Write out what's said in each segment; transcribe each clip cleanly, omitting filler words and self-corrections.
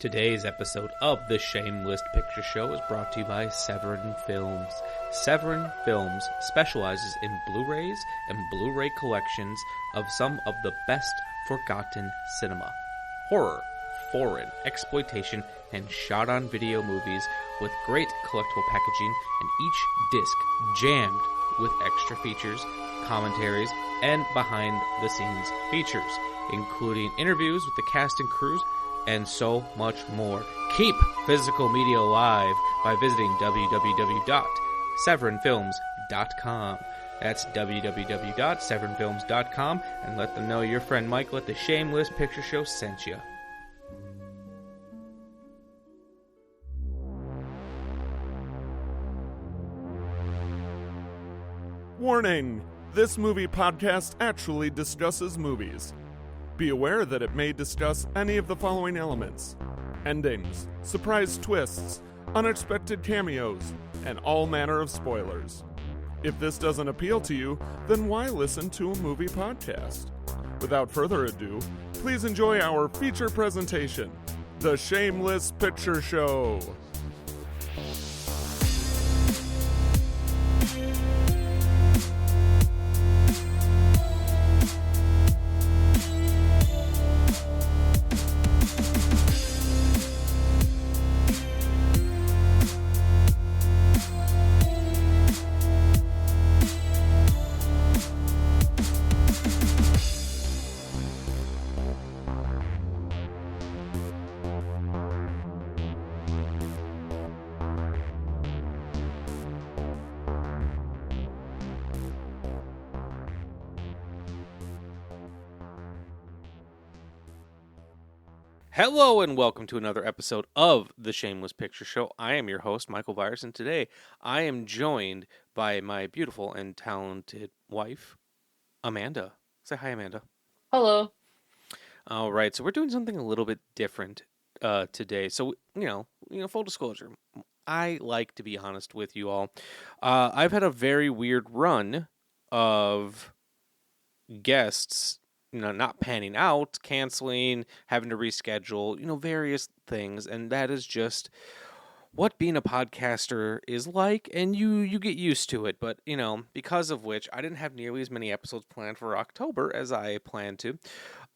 Today's episode of The Shameless Picture Show is brought to you by Severin Films. Severin Films specializes in Blu-rays and Blu-ray collections of some of the best forgotten cinema. Horror, foreign, exploitation, and shot-on-video movies with great collectible packaging and each disc jammed with extra features, commentaries, and behind-the-scenes features, including interviews with the cast and crews, and so much more. Keep physical media alive by visiting www.severinfilms.com. That's www.severinfilms.com, and let them know your friend Michael at the Shameless Picture Show sent you. Warning! This movie podcast actually discusses movies. Be aware that it may discuss any of the following elements: endings, surprise twists, unexpected cameos, and all manner of spoilers. If this doesn't appeal to you, then why listen to a movie podcast? Without further ado, please enjoy our feature presentation, The Shameless Picture Show. Hello and welcome to another episode of The Shameless Picture Show. I am your host, Michael Viers, and today I am joined by my beautiful and talented wife, Amanda. Say hi, Amanda. Hello. All right, so we're doing something a little bit different today. So, full disclosure, I like to be honest with you all. I've had a very weird run of guests, not panning out, canceling, having to reschedule, various things. And that is just what being a podcaster is like, and you get used to it. But, because of which I didn't have nearly as many episodes planned for October as I planned to.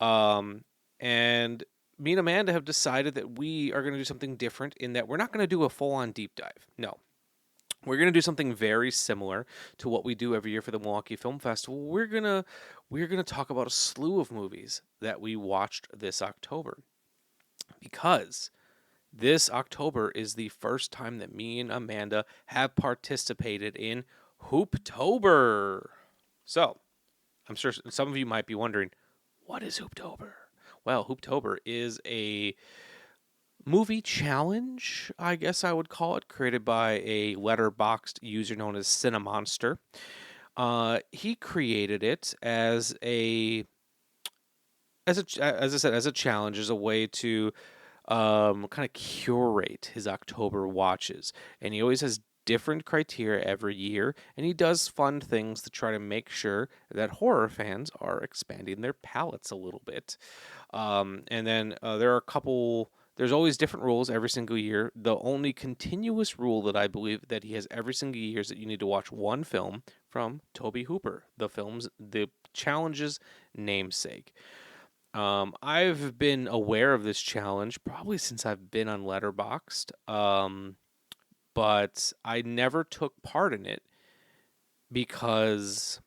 And me and Amanda have decided that we are going to do something different in that we're not going to do a full-on deep dive. No. We're going to do something very similar to what we do every year for the Milwaukee Film Festival. We're going to talk about a slew of movies that we watched this October. Because this October is the first time that me and Amanda have participated in Hooptober. So, I'm sure some of you might be wondering, what is Hooptober? Well, Hooptober is a movie challenge, I guess I would call it, created by a letterboxed user known as Cinemonster. He created it as a challenge, as a way to kind of curate his October watches. And he always has different criteria every year, and he does fun things to try to make sure that horror fans are expanding their palettes a little bit. And then there are a couple. There's always different rules every single year. The only continuous rule that I believe that he has every single year is that you need to watch one film from Tobe Hooper, the challenge's namesake. I've been aware of this challenge probably since I've been on Letterboxd, but I never took part in it because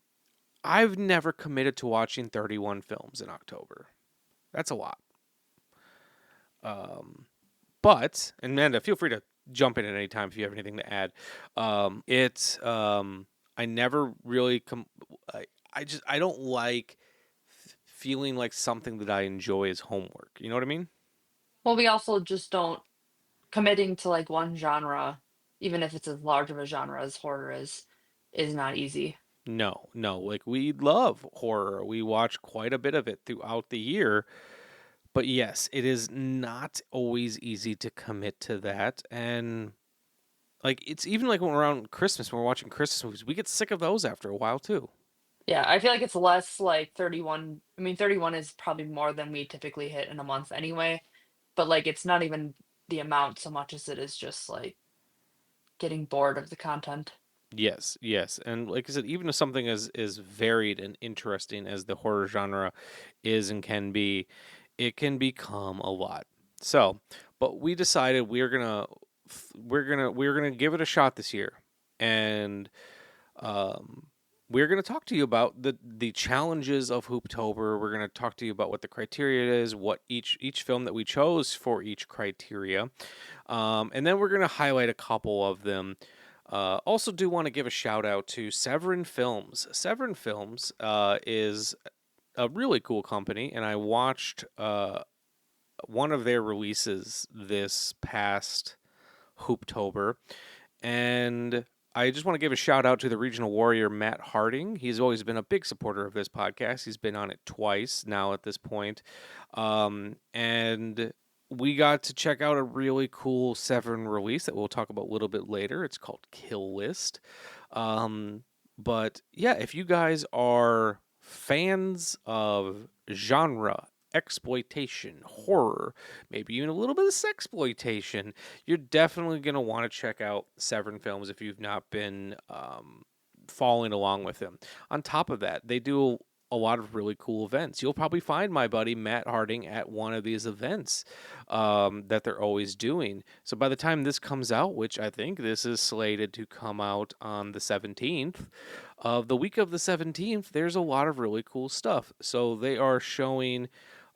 I've never committed to watching 31 films in October. That's a lot. But, and Amanda, feel free to jump in at any time if you have anything to add. I never really, I don't like feeling like something that I enjoy is homework. You know what I mean? Well, we also just don't committing to like one genre, even if it's as large of a genre as horror is not easy. No, like we love horror. We watch quite a bit of it throughout the year. But yes, it is not always easy to commit to that. And like it's even like when we're around Christmas, when we're watching Christmas movies, we get sick of those after a while too. Yeah, I feel like it's less like 31. I mean, 31 is probably more than we typically hit in a month anyway. but like it's not even the amount so much as it is just like getting bored of the content. Yes, yes. And like I said, even if something as varied and interesting as the horror genre is and can be, it can become a lot. So, but we decided we're gonna give it a shot this year. And um we're going to talk to you about the challenges of Hooptober. We're going to talk to you about what the criteria is, what each film that we chose for each criteria. And then we're going to highlight a couple of them. Also, do want to give a shout out to Severin Films. Severin Films is a really cool company, and I watched one of their releases this past Hooptober, and I just want to give a shout out to the regional warrior, Matt Harding. He's always been a big supporter of this podcast. He's been on it twice now at this point. And we got to check out a really cool Severin release that we'll talk about a little bit later. It's called Kill List. But yeah, if you guys are fans of genre, exploitation, horror, maybe even a little bit of sexploitation, you're definitely going to want to check out Severin Films if you've not been following along with them. On top of that, they do a lot of really cool events. You'll probably find my buddy Matt Harding at one of these events that they're always doing. So by the time this comes out, which I think this is slated to come out on the 17th, of the week of the 17th, there's a lot of really cool stuff. So they are showing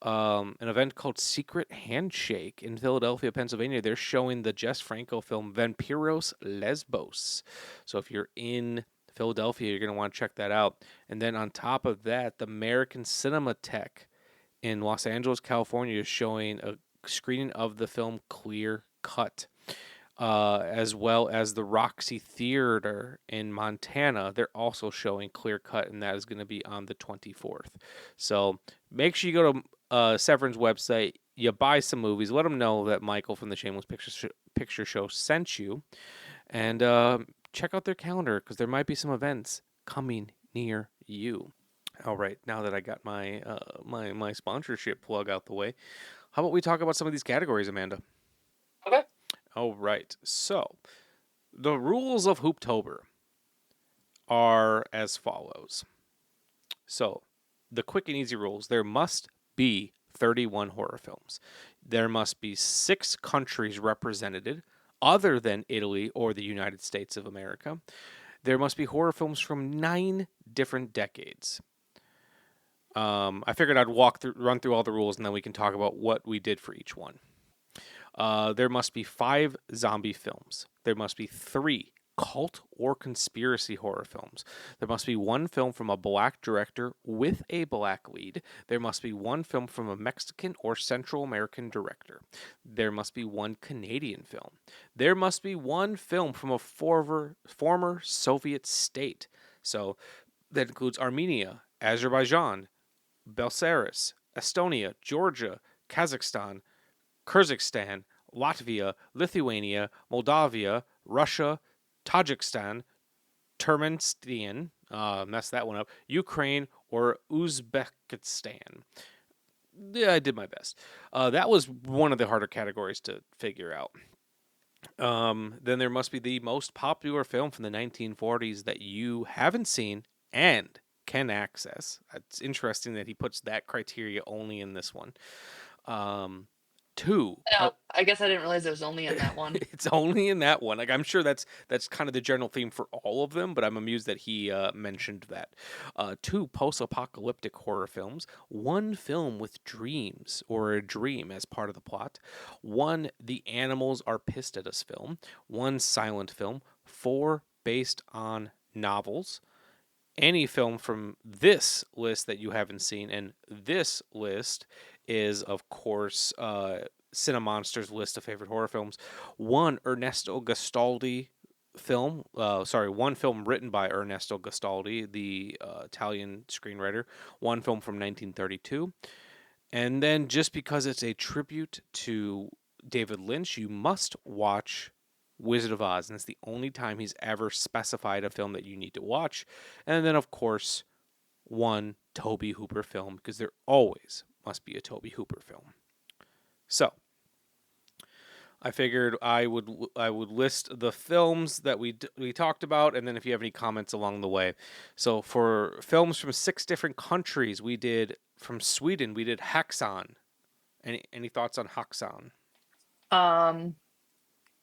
an event called Secret Handshake in Philadelphia, Pennsylvania. They're showing the Jess Franco film Vampiros Lesbos. So if you're in Philadelphia, you're going to want to check that out. And then on top of that, the American Cinematheque in Los Angeles, California is showing a screening of the film Clear Cut. As well as the Roxy Theater in Montana. They're also showing Clear Cut, and that is going to be on the 24th. So make sure you go to Severin's website, you buy some movies, let them know that Michael from the Shameless Picture Show sent you, and check out their calendar because there might be some events coming near you. All right, now that I got my my sponsorship plug out the way, how about we talk about some of these categories, Amanda? Okay. All right. So, the rules of Hooptober are as follows. So, the quick and easy rules, there must be 31 horror films. There must be 6 countries represented other than Italy or the United States of America. There must be horror films from 9 different decades. I figured I'd run through all the rules, and then we can talk about what we did for each one. There must be 5 zombie films. There must be 3 cult or conspiracy horror films. There must be 1 film from a black director with a black lead. There must be 1 film from a Mexican or Central American director. There must be 1 Canadian film. There must be 1 film from a former Soviet state. So that includes Armenia, Azerbaijan, Belarus, Estonia, Georgia, Kazakhstan, Kyrgyzstan, Latvia, Lithuania, Moldavia, Russia, Tajikistan, Turkmenistan, messed that one up, Ukraine, or Uzbekistan. Yeah, I did my best. That was one of the harder categories to figure out. Then there must be the most popular film from the 1940s that you haven't seen and can access. It's interesting that he puts that criteria only in this one. 2, No, I guess I didn't realize it was only in that one. it's only in that one. Like I'm sure that's kind of the general theme for all of them, but I'm amused that he mentioned that. 2 post-apocalyptic horror films. 1 film with dreams or a dream as part of the plot. 1 The Animals Are Pissed at Us film. 1 silent film. 4 based on novels. Any film from this list that you haven't seen, and this list is, of course, Cinemonster's list of favorite horror films. 1 Ernesto Gastaldi film. 1 film written by Ernesto Gastaldi, the Italian screenwriter. 1 film from 1932. And then just because it's a tribute to David Lynch, you must watch Wizard of Oz, and it's the only time he's ever specified a film that you need to watch. And then, of course, 1 Tobe Hooper film, because there always must be a Tobe Hooper film. So, I figured I would list the films that we talked about, and then if you have any comments along the way. So for films from 6 different countries, we did from Sweden. We did Haxan. Any thoughts on Haxan? Um,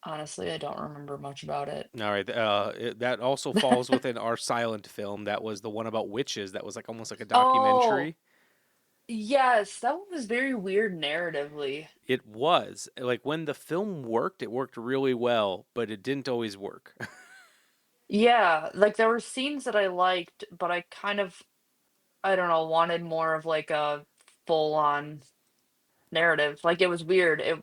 Honestly, I don't remember much about it. All right, that also falls within our silent film. That was the one about witches. That was like almost like a Oh, documentary. yes, that one was very weird narratively. It was like when the film worked, it worked really well, but it didn't always work. Yeah, like there were scenes that I liked, but I kind of, I don't know, wanted more of like a full on narrative. Like it was weird. It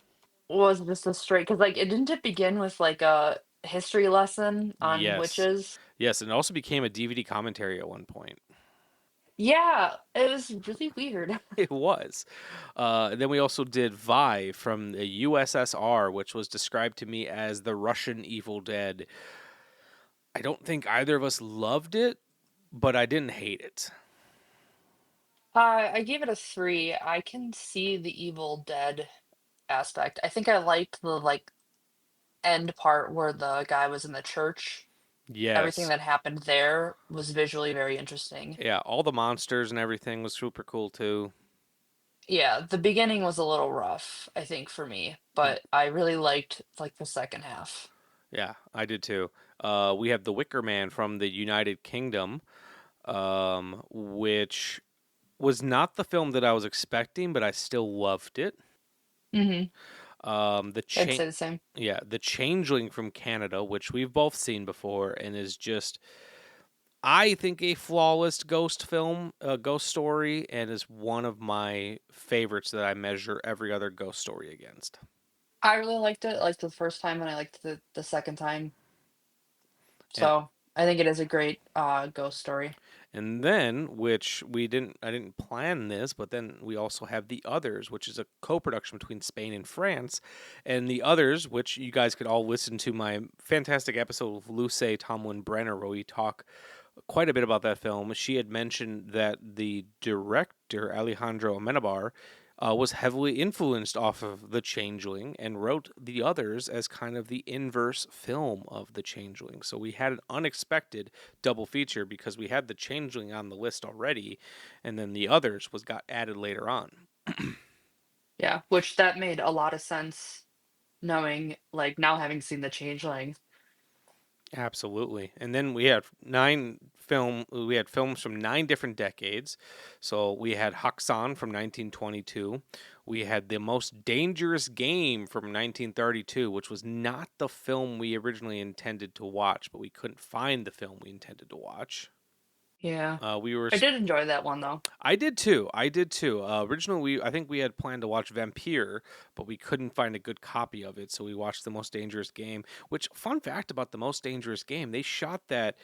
was just a straight, because like it didn't it begin with like a history lesson on Yes, witches? yes, and it also became a DVD commentary at one point. Yeah, it was really weird. It was. Then we also did Vi from the USSR, which was described to me as the Russian Evil Dead. I don't think either of us loved it, but I didn't hate it. I gave it a 3. I can see the Evil Dead aspect. I think I liked the like end part where the guy was in the church. Everything Yes. that happened there was visually very interesting. Yeah, all the monsters and everything was super cool too. Yeah, the beginning was a little rough, I think, for me, but I really liked like the second half. Yeah, I did too. We have The Wicker Man from the United Kingdom, which was not the film that I was expecting, but I still loved it. Hmm. The I'd chain, say the same. yeah, The Changeling from Canada, which we've both seen before, and is just, I think, a flawless ghost film, ghost story, and is one of my favorites that I measure every other ghost story against. I really liked it. I liked it the first time and I liked the second time. And So I think it is a great ghost story. And then, which I didn't plan this, but then we also have The Others, which is a co production between Spain and France. And The Others, which you guys could all listen to my fantastic episode with Luce Tomlin Brenner, where we talk quite a bit about that film. She had mentioned that the director, Alejandro Amenabar, was heavily influenced off of The Changeling and wrote The Others as kind of the inverse film of The Changeling. So we had an unexpected double feature because we had The Changeling on the list already, and then The Others was got added later on. Yeah, which that made a lot of sense knowing like now having seen The Changeling. Absolutely. And then we had films from 9 different decades. So we had Haksan from 1922. We had The Most Dangerous Game from 1932, which was not the film we originally intended to watch, but we couldn't find the film we intended to watch. Yeah. We were I did enjoy that one though. I did too. I did too. Originally, I think we had planned to watch Vampire, but we couldn't find a good copy of it, so we watched The Most Dangerous Game. Which, fun fact about The Most Dangerous Game, they shot that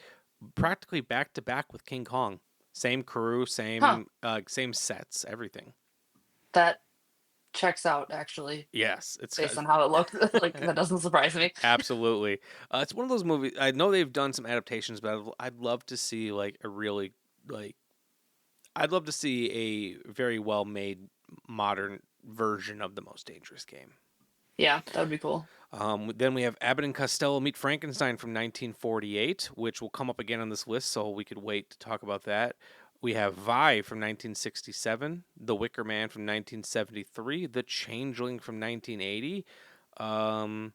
practically back to back with King Kong. Same crew, Huh. same sets, everything. That checks out actually Yes, based on how it looked. Like that doesn't surprise me. absolutely. It's one of those movies. I know they've done some adaptations, but I'd love to see like a really like I'd love to see a very well made modern version of The Most Dangerous Game. Yeah, that would be cool. Then we have Abbott and Costello Meet Frankenstein from 1948, which will come up again on this list, so we could wait to talk about that. We have Vi from 1967, The Wicker Man from 1973, The Changeling from 1980. Um,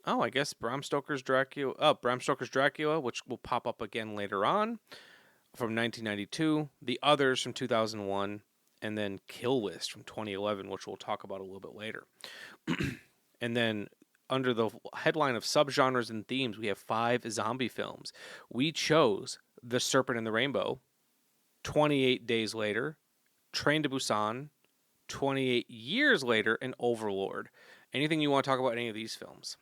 I guess Bram Stoker's Dracula. Oh, Bram Stoker's Dracula, which will pop up again later on from 1992. The Others from 2001, and then Kill List from 2011, which we'll talk about a little bit later. And then under the headline of subgenres and themes, we have 5 zombie films. We chose The Serpent and the Rainbow, 28 Days Later, Train to Busan, 28 Years Later, and Overlord. Anything you want to talk about any of these films?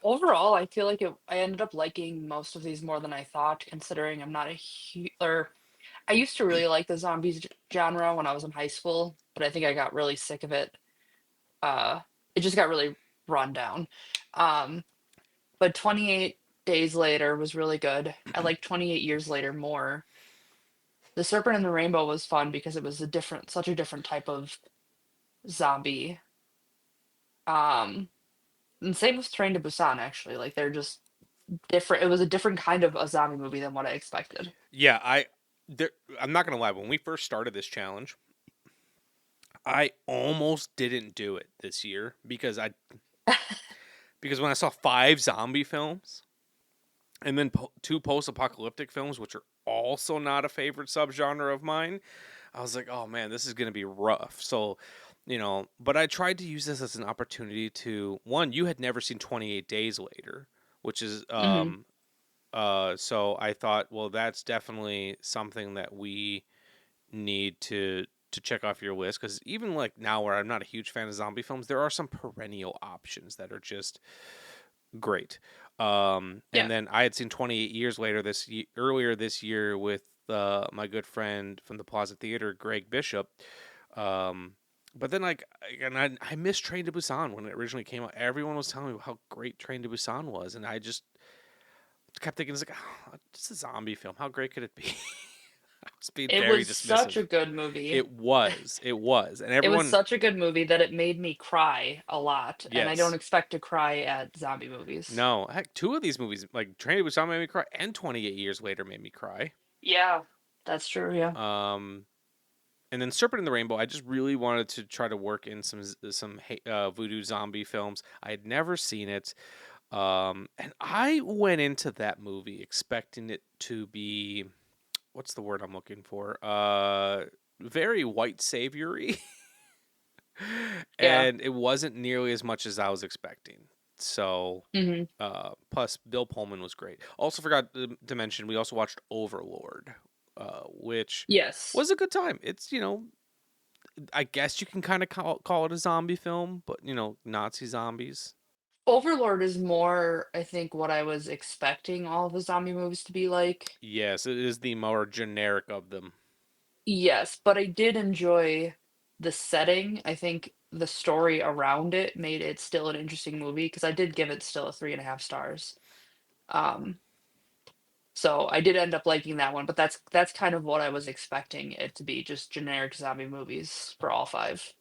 Overall, I feel like I ended up liking most of these more than I thought, considering I'm not a huge, or I used to really like the zombies genre when I was in high school, but I think I got really sick of it. Uh, it just got really run down. Um, but 28 Days Later was really good. I like 28 Years Later more. The Serpent and the Rainbow was fun because it was such a different type of zombie. Um, And same with Train to Busan, actually. Like they're just different. It was a different kind of a zombie movie than what I expected. Yeah, there, I'm not gonna lie. When we first started this challenge, I almost didn't do it this year because when I saw 5 zombie films and then 2 post-apocalyptic films, which are also not a favorite subgenre of mine, I was like, oh man, this is gonna be rough. So, but I tried to use this as an opportunity to one. You had never seen 28 Days Later, which is Hmm. so I thought, well, that's definitely something that we need to check off your list because even like now where I'm not a huge fan of zombie films, there are some perennial options that are just great. And Yeah. then I had seen 28 Years Later earlier this year with my good friend from the Plaza Theater, Greg Bishop. Um, but then I missed Train to Busan when it originally came out. Everyone was telling me how great Train to Busan was, and I just kept thinking, it's like, oh, it's a zombie film. How great could it be? I was being It very was such dismissive. a good movie. It was, and It was everyone, such a good movie that it made me cry a lot, and I don't yes, expect to cry at zombie movies. no, heck, 2 of these movies, like Train to Busan made me cry, and 28 Years Later made me cry. Yeah, that's true. Yeah. Um, and then Serpent in the Rainbow, I just really wanted to try to work in some voodoo zombie films. I had never seen it, and I went into that movie expecting it to be, what's the word I'm looking for? Very white saviory. Yeah. And it wasn't nearly as much as I was expecting. So, Hmm. plus Bill Pullman was great. Also, forgot to mention we also watched Overlord, which Yes. was a good time. It's I guess you can kind of call it a zombie film, but Nazi zombies. Overlord is more, I think, what I was expecting all the zombie movies to be like. Yes, it is the more generic of them. Yes, but I did enjoy the setting. I think the story around it made it still an interesting movie because I did give it still a 3.5 stars. Um, so I did end up liking that one, but that's kind of what I was expecting it to be, just generic zombie movies for all five.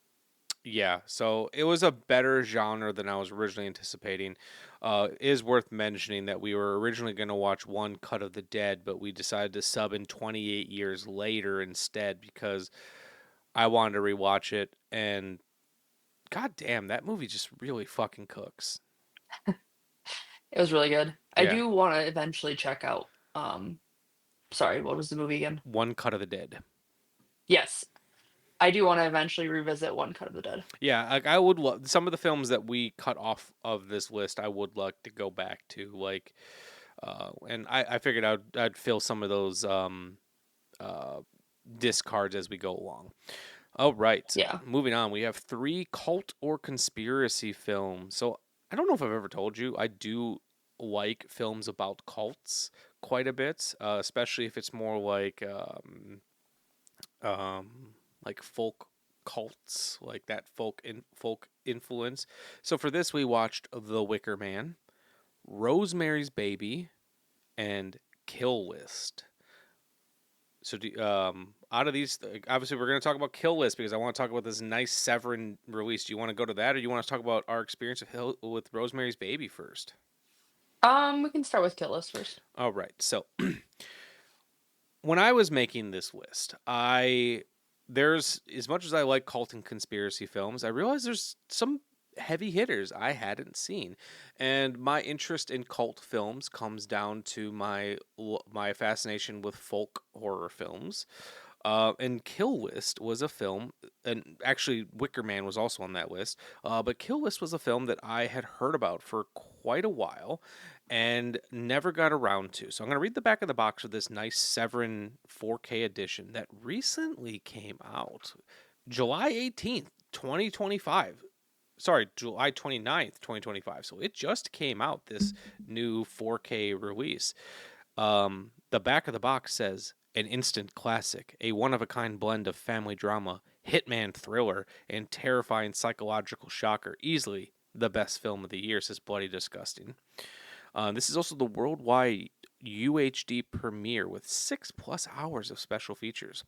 Yeah, so it was a better genre than I was originally anticipating. It is worth mentioning that we were originally going to watch One Cut of the Dead, but we decided to sub in 28 Years Later instead because I wanted to rewatch it. And god damn, that movie just really fucking cooks. It was really good. I Yeah, do want to eventually check out. Sorry, what was the movie again? One Cut of the Dead. Yes, I do want to eventually revisit One Cut of the Dead. Yeah, like I would love some of the films that we cut off of this list. I would like to go back to, like, and I figured I'd fill some of those uh, discards as we go along. All right, Yeah. moving on. We have 3 cult or conspiracy films. So I don't know if I've ever told you, I do like films about cults quite a bit, especially if it's more um, like folk cults, like that folk influence. So for this, we watched The Wicker Man, Rosemary's Baby, and Kill List. So, out of these, obviously, we're going to talk about Kill List because I want to talk about this nice Severin release. Do you want to go to that, or do you want to talk about our experience with Rosemary's Baby first? We can start with Kill List first. All right. So, when I was making this list, there's as much as I like cult and conspiracy films, I realized there's some heavy hitters I hadn't seen, and my interest in cult films comes down to my fascination with folk horror films. And Kill List was a film, and actually Wicker Man was also on that list. But Kill List was a film that I had heard about for quite a while and never got around to. So I'm going to read the back of the box of this nice Severin 4K edition that recently came out, July 18th, 2025. Sorry, July 29th, 2025. So it just came out, this new 4K release. The back of the box says an instant classic, a one of a kind blend of family drama, hitman thriller, and terrifying psychological shocker. Easily the best film of the year, says Bloody Disgusting. This is also the worldwide UHD premiere with 6+ hours of special features.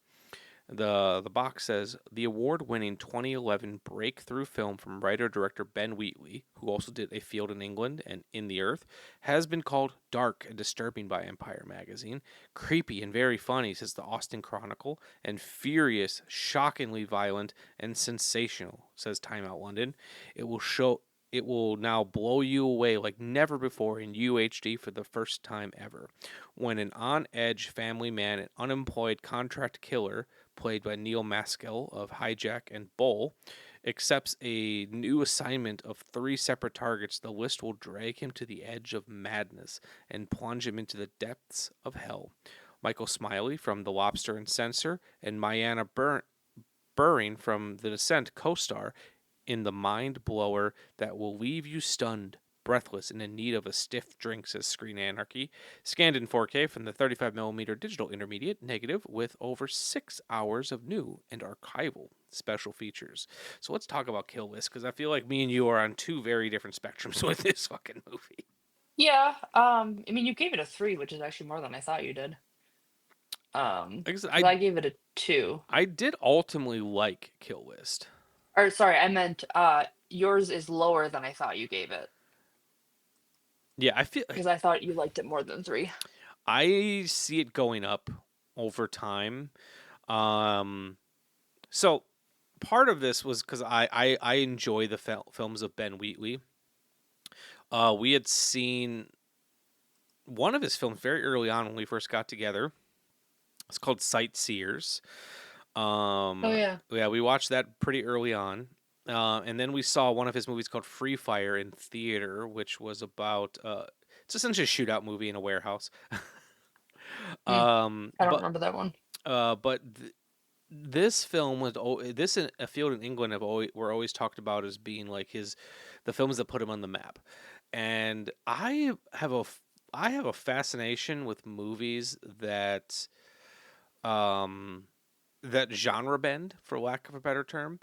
The box says the award-winning 2011 breakthrough film from writer-director Ben Wheatley, who also did A Field in England and In the Earth, has been called dark and disturbing by Empire magazine, creepy and very funny, says the Austin Chronicle, and furious, shockingly violent, and sensational, says Time Out London. It will now blow you away like never before in UHD for the first time ever. When an on edge family man and unemployed contract killer, played by Neil Maskell of Hijack and Bull, accepts a new assignment of three separate targets, the list will drag him to the edge of madness and plunge him into the depths of hell. Michael Smiley from The Lobster and Censor and Buring from The Descent co star in the mind blower that will leave you stunned, breathless, and in need of a stiff drink, says Screen Anarchy. Scanned in 4K from the 35mm digital intermediate negative with over 6 hours of new and archival special features. So let's talk about Kill List, because I feel like me and you are on two very different spectrums with this fucking movie. Yeah. I mean, you gave it a 3, which is actually more than I thought you did. Like I said, Because I gave it a 2. I did ultimately like Kill List. Or sorry, I meant yours is lower than I thought you gave it. Yeah, I feel Because I thought you liked it more than 3. I see it going up over time. Um, so part of this was because I enjoy the films of Ben Wheatley. We had seen one of his films very early on when we first got together. It's called Sightseers. Oh yeah. Yeah, we watched that pretty early on. And then we saw one of his movies called Free Fire in theater, which was about it's essentially a shootout movie in a warehouse. Hmm. Um, I don't but remember that one. but this film was this in A Field in England were always talked about as being like the films that put him on the map, and I have a fascination with movies um that genre bend, for lack of a better term,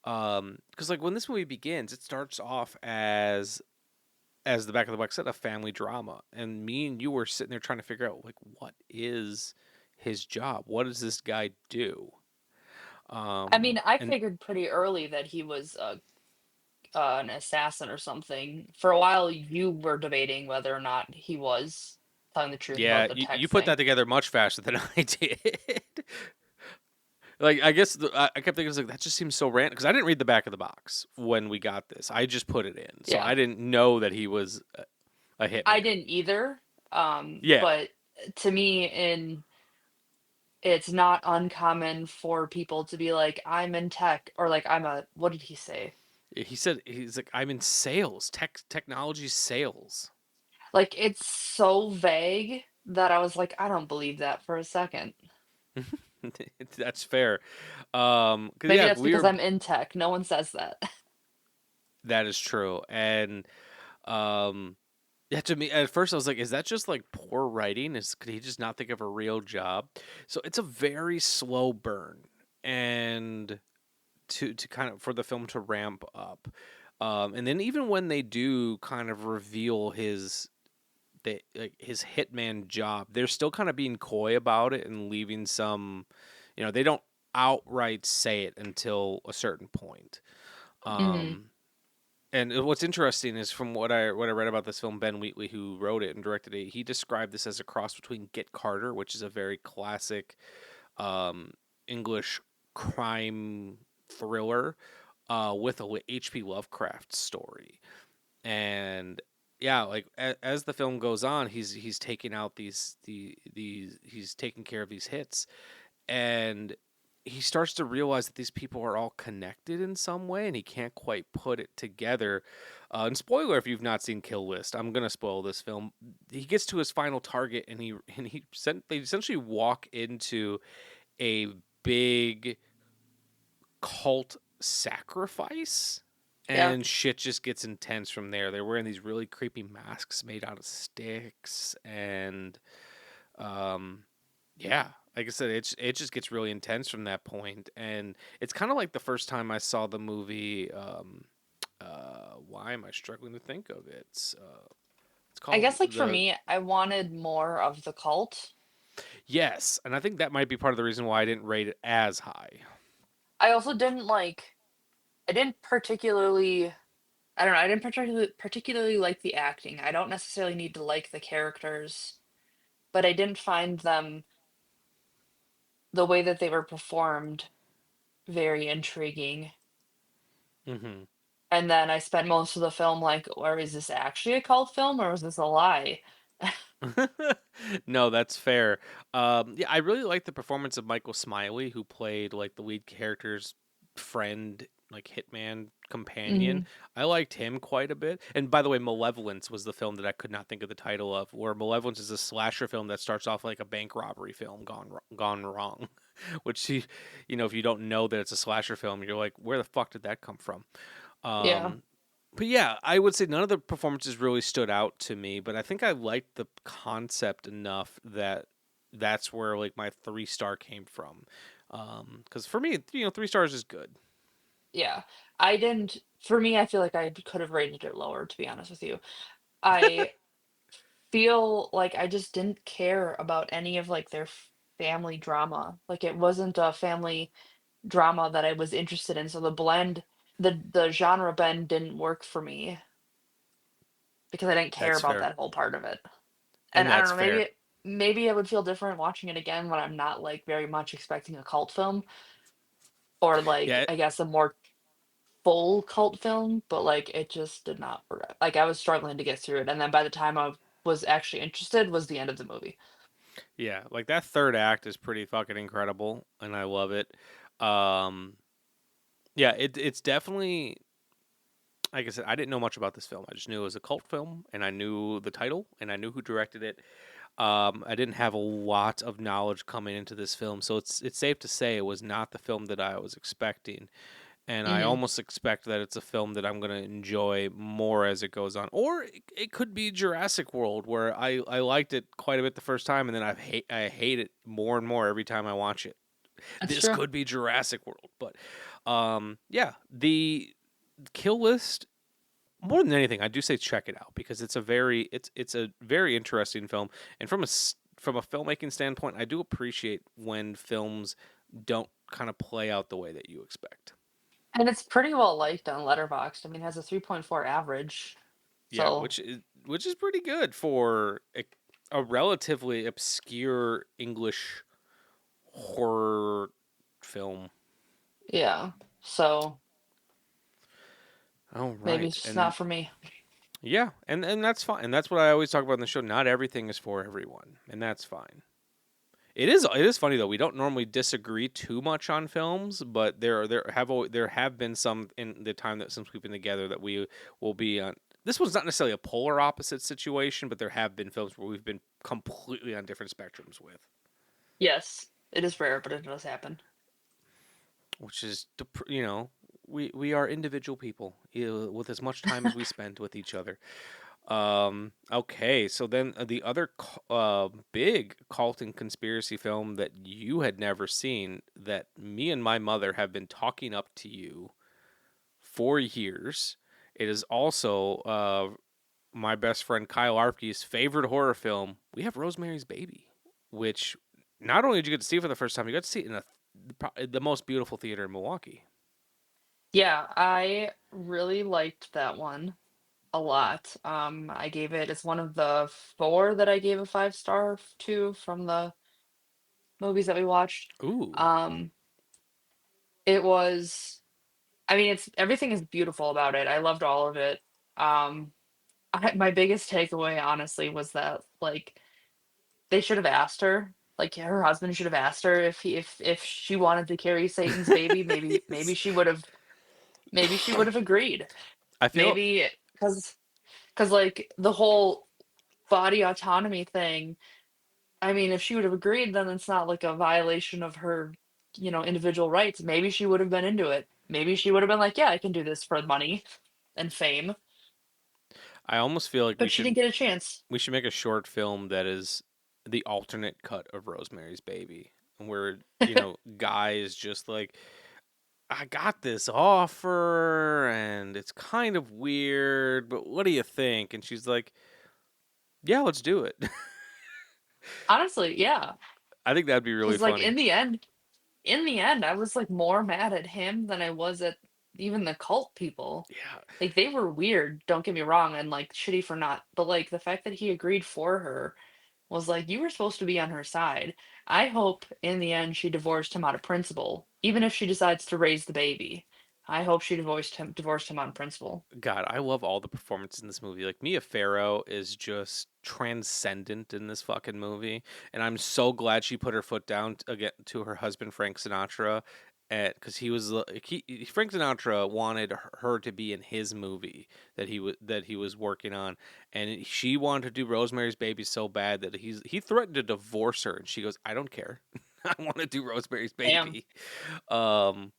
because like when this movie begins, it starts off as the back of the box said, a family drama, and me and you were sitting there trying to figure out like what is his job, what does this guy do. I mean, I And figured pretty early that he was an assassin or something. For a while, you were debating whether or not he was telling the truth yeah, about the tech you put that thing. together much faster than I did. Like I guess I kept thinking, I was like, that just seems so random because I didn't read the back of the box when we got this. I just put it in, so Yeah, I didn't know that he was a I hitman. didn't either. Yeah, But to me, it's not uncommon for people to be like, I'm in tech, or like, what did he say? he said he's like, I'm in sales, technology sales. Like, it's so vague that I was like, I don't believe that for a second. That's fair. Because Maybe yeah, that's we because were. I'm in tech. No one says that. That is true, and um, yeah. To me, at first, I was like, "Is that just like poor writing? Could he just not think of a real job?" So it's a very slow burn, and to kind of for the film to ramp up, and then even when they do kind of reveal like his hitman job, they're still kind of being coy about it and leaving some, they don't outright say it until a certain point. Hmm. Um, and what's interesting is from what I read about this film, Ben Wheatley, who wrote it and directed it, he described this as a cross between Get Carter, which is a very classic um, English crime thriller, with a H.P. Lovecraft story. And yeah, like as the film goes on, he's taking out these he's taking care of these hits, and he starts to realize that these people are all connected in some way, and he can't quite put it together. And spoiler, if you've not seen Kill List, I'm gonna spoil this film. He gets to his final target, and they essentially walk into a big cult sacrifice. Yeah. And shit just gets intense from there. They're wearing these really creepy masks made out of sticks, and um, yeah, like I said, it just gets really intense from that point, and it's kind of like the first time I saw the movie. Why am I struggling to think of it? It's I called guess, like, for me, I wanted more of the cult. Yes, and I think that might be part of the reason why I didn't rate it as high. I also didn't like. I didn't particularly. I don't know. I didn't particularly like the acting. I don't necessarily need to like the characters, but I didn't find them the way that they were performed very intriguing. Hmm. And then I spent most of the film like, or is this actually a cult film or is this a lie? No, that's fair. Yeah, I really like the performance of Michael Smiley, who played like the lead character's friend, like hitman companion. Hmm. I liked him quite a bit. And by the way, Malevolence was the film that I could not think of the title of. Where Malevolence is a slasher film that starts off like a bank robbery film gone wrong. Which if you don't know that it's a slasher film, you're like, where the fuck did that come from? Yeah, Um, but yeah, I would say none of the performances really stood out to me, but I think I liked the concept enough that that's where like my 3 star came from. Because for me, 3 stars is good. yeah. I didn't, for me, I feel like I could have rated it lower, to be honest with you. I feel like I just didn't care about any of like their family drama. Like it wasn't a family drama that I was interested in. So the blend, the genre blend didn't work for me because I didn't care That's about fair, that whole part of it. And and I don't that's know, fair. maybe I would feel different watching it again when I'm not like very much expecting a cult film or like Yeah, I guess a more full cult film, but like it just did not work. Like I was struggling to get through it, and then by the time I was actually interested, was the end of the movie. yeah. Like that third act is pretty fucking incredible, and I love it. Um, yeah, it's definitely like I said. I didn't know much about this film. I just knew it was a cult film, and I knew the title, and I knew who directed it. I didn't have a lot of knowledge coming into this film, so it's safe to say it was not the film that I was expecting. And I Hmm. almost expect that it's a film that I'm going to enjoy more as it goes on. Or it could be Jurassic World, where I liked it quite a bit the first time, and then I hate it more and more every time I watch it. That's This true. could be Jurassic World, but yeah, the kill list more than anything, I do say check it out because it's a very interesting film, and from a filmmaking standpoint, I do appreciate when films don't kind of play out the way that you expect. And it's pretty well liked on Letterboxd. I mean, it has a 3.4 average. Yeah, So, which is pretty good for a relatively obscure English horror film. yeah. So, All maybe right, it's just and not for me. yeah, and that's fine, and that's what I always talk about in the show. Not everything is for everyone, and that's fine. It is funny though. We don't normally disagree too much on films, but there have been some in the time that since we've been together that we will be on. This was not necessarily a polar opposite situation, but there have been films where we've been completely on different spectrums with, Yes, it is rare, but it does happen. which is we are individual people with as much time as we spend with each other. Okay, so then the other big cult and conspiracy film that you had never seen that me and my mother have been talking up to you for years. It is also my best friend Kyle Arpke's favorite horror film. We have Rosemary's Baby, which not only did you get to see for the first time, you got to see it in the most beautiful theater in Milwaukee. Yeah, I really liked that one a lot. I gave it, it's one of the four that I gave a 5 star to from the movies that we watched. Ooh, Um, it was, I mean, it's everything is beautiful about it. I loved all of it. Um, my biggest takeaway, honestly, was that like they should have asked her, like her husband should have asked her if she wanted to carry Satan's baby. Maybe yes. she would have agreed. I feel Maybe because like the whole body autonomy thing. I mean, if she would have agreed, then it's not like a violation of her, individual rights. Maybe she would have been into it. Maybe she would have been like, yeah, I can do this for money and fame. I almost feel like But she didn't get a chance. we should make a short film that is the alternate cut of Rosemary's Baby, where guy is just like, I got this offer and it's kind of weird, but what do you think? And she's like, yeah, let's do it. Honestly, yeah. I think that'd be really Because like funny. in the end, I was like more mad at him than I was at even the cult people. Yeah. Like they were weird, don't get me wrong, and like shitty for not, but like the fact that he agreed for her was like you were supposed to be on her side. I hope in the end she divorced him out of principle, even if she decides to raise the baby. I hope she divorced him on principle. God, I love all the performances in this movie. Like Mia Farrow is just transcendent in this fucking movie, and I'm so glad she put her foot down again to her husband Frank Sinatra, because Frank Sinatra wanted her to be in his movie that he was working on, and she wanted to do Rosemary's Baby so bad that he threatened to divorce her, and she goes, "I don't care, I want to do Rosemary's Damn, Baby." Um,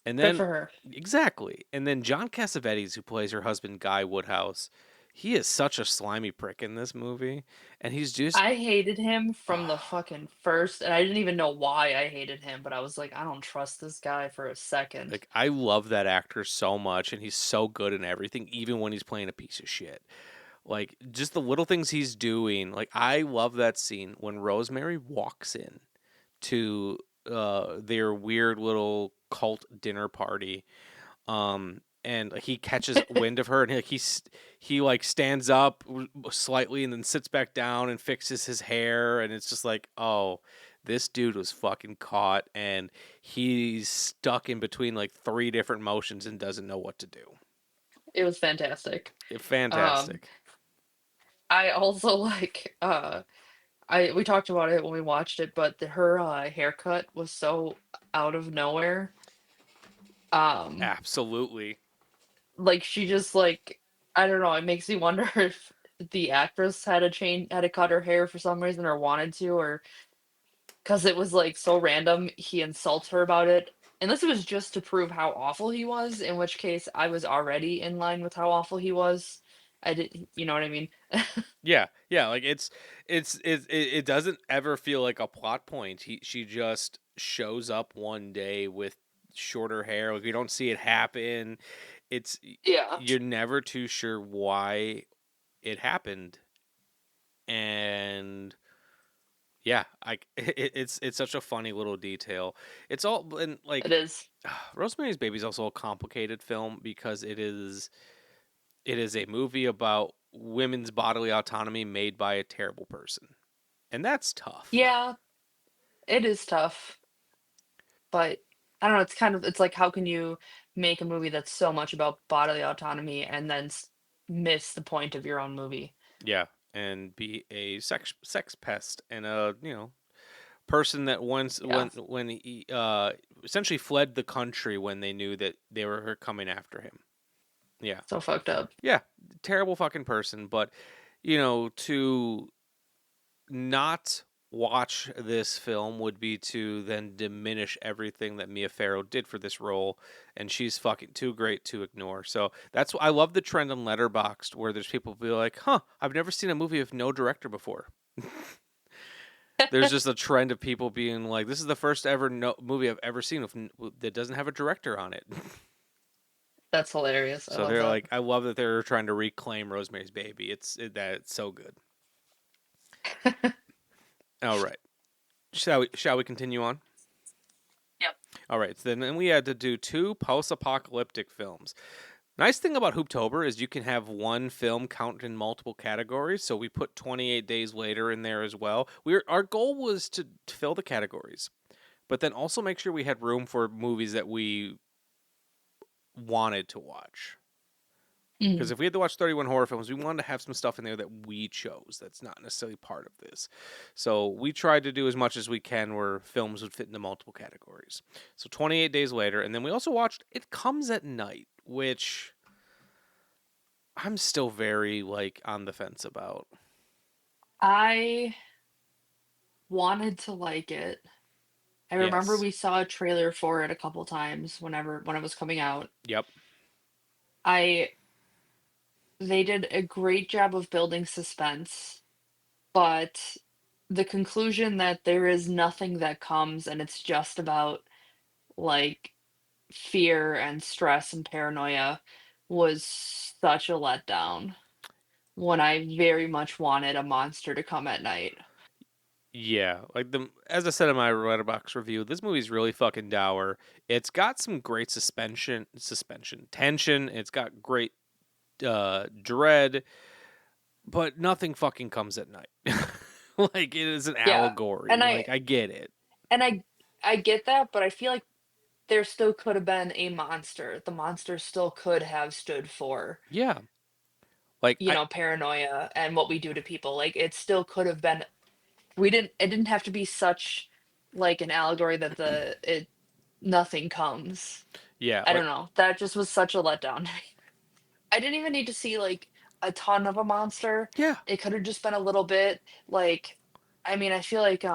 and good then for her. exactly. And then John Cassavetes, who plays her husband Guy Woodhouse, he is such a slimy prick in this movie. And he's just I hated him from the fucking first, and I didn't even know why I hated him, but I was like, I don't trust this guy for a second. like I love that actor so much and he's so good in everything, even when he's playing a piece of shit. Like just the little things he's doing. Like I love that scene when Rosemary walks in to their weird little cult dinner party, and he catches wind of her, and he like stands up slightly and then sits back down and fixes his hair, and it's just like, oh, this dude was fucking caught, and he's stuck in between like three different motions and doesn't know what to do. It was fantastic. Um, Fantastic. I also like I we talked about it when we watched it, but her haircut was so out of nowhere. Um, Absolutely. like she just like I don't know, it makes me wonder if the actress had to cut her hair for some reason or wanted to, or because it was like so random, he insults her about it. Unless it was just to prove how awful he was, in which case I was already in line with how awful he was. I did, you know what I mean? Yeah, yeah, like it doesn't ever feel like a plot point. She just shows up one day with shorter hair. Like we don't see it happen. It's Yeah, you're never too sure why it happened. And yeah, it's such a funny little detail. It's all and it like is. Rosemary's Baby is also a complicated film because it is a movie about women's bodily autonomy made by a terrible person. And that's tough. Yeah, it is tough, but I don't know. It's like how can you make a movie that's so much about bodily autonomy and then miss the point of your own movie? Yeah, and be a sex pest and a, person that once Yeah, when he essentially fled the country when they knew that they were coming after him. Yeah. so fucked up. Yeah, terrible fucking person, but to not watch this film would be to then diminish everything that Mia Farrow did for this role, and she's fucking too great to ignore. So that's I love the trend on Letterboxd where there's people be like, "Huh, I've never seen a movie with no director before." There's just a trend of people being like, "This is the first ever movie I've ever seen that doesn't have a director on it." That's hilarious. I So love they're that. like, I love that they're trying to reclaim Rosemary's Baby. It's so good. All right. Shall we continue on? Yep. All right. So then we had to do two post-apocalyptic films. Nice thing about Hooptober is you can have one film count in multiple categories. So we put 28 Days Later in there as well. Our goal was to fill the categories, but then also make sure we had room for movies that we wanted to watch. Because Mm, if we had to watch 31 horror films, we wanted to have some stuff in there that we chose that's not necessarily part of this. So we tried to do as much as we can where films would fit into multiple categories. So 28 Days Later, and then we also watched It Comes at Night, which I'm still very like on the fence about. I wanted to like it. I remember Yes. we saw a trailer for it a couple times when it was coming out. Yep. I They did a great job of building suspense, but the conclusion that there is nothing that comes and it's just about like fear and stress and paranoia was such a letdown when I very much wanted a monster to come at night. Yeah, like as I said in my Letterboxd review, this movie's really fucking dour. It's got some great suspension, tension. It's got great dread, but nothing fucking comes at night. Like it is an Yeah. allegory. And Like I get it. and I get that, but I feel like there still could have been a monster. The monster still could have stood for, Yeah, like you know, paranoia and what we do to people. Like it still could have been, we didn't it didn't have to be such like an allegory that the it nothing comes. yeah, I like don't know. That just was such a letdown. I didn't even need to see like a ton of a monster. yeah, It could have just been a little bit like, I mean, I feel like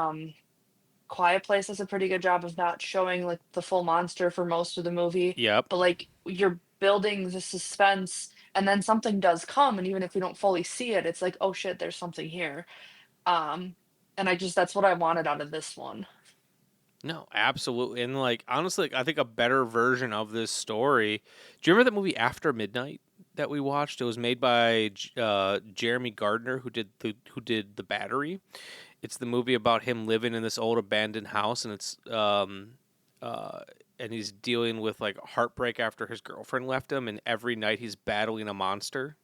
Quiet Place does a pretty good job of not showing like the full monster for most of the movie, yep. but like you're building the suspense and then something does come and even if we don't fully see it, it's like, oh shit, there's something here. Um and I just that's what I wanted out of this one. No, absolutely. And like honestly, like, I think a better version of this story. Do you remember that movie After Midnight that we watched? It was made by Jeremy Gardner, who did The Battery. It's the movie about him living in this old abandoned house, and it's uh, and he's dealing with like heartbreak after his girlfriend left him, and every night he's battling a monster.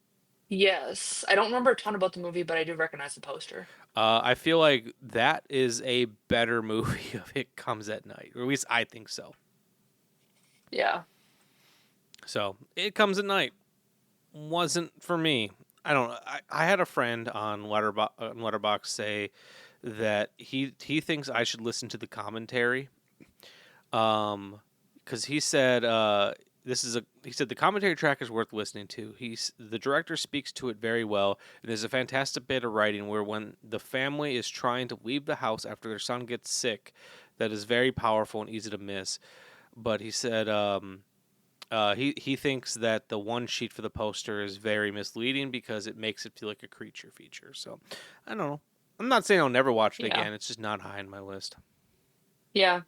Yes. I don't remember a ton about the movie, but I do recognize the poster. I feel like that is a better movie if it comes at night, or at least I think so. Yeah. So it comes at night. Wasn't for me. I don't know. I had a friend on Letterbox say that he thinks I should listen to the commentary. Because he said he said the commentary track is worth listening to. The director speaks to it very well, and there's a fantastic bit of writing where when the family is trying to leave the house after their son gets sick, that is very powerful and easy to miss. But he said he thinks that the one sheet for the poster is very misleading because it makes it feel like a creature feature. So I don't know. I'm not saying I'll never watch it Yeah. again. It's just not high on my list. Yeah.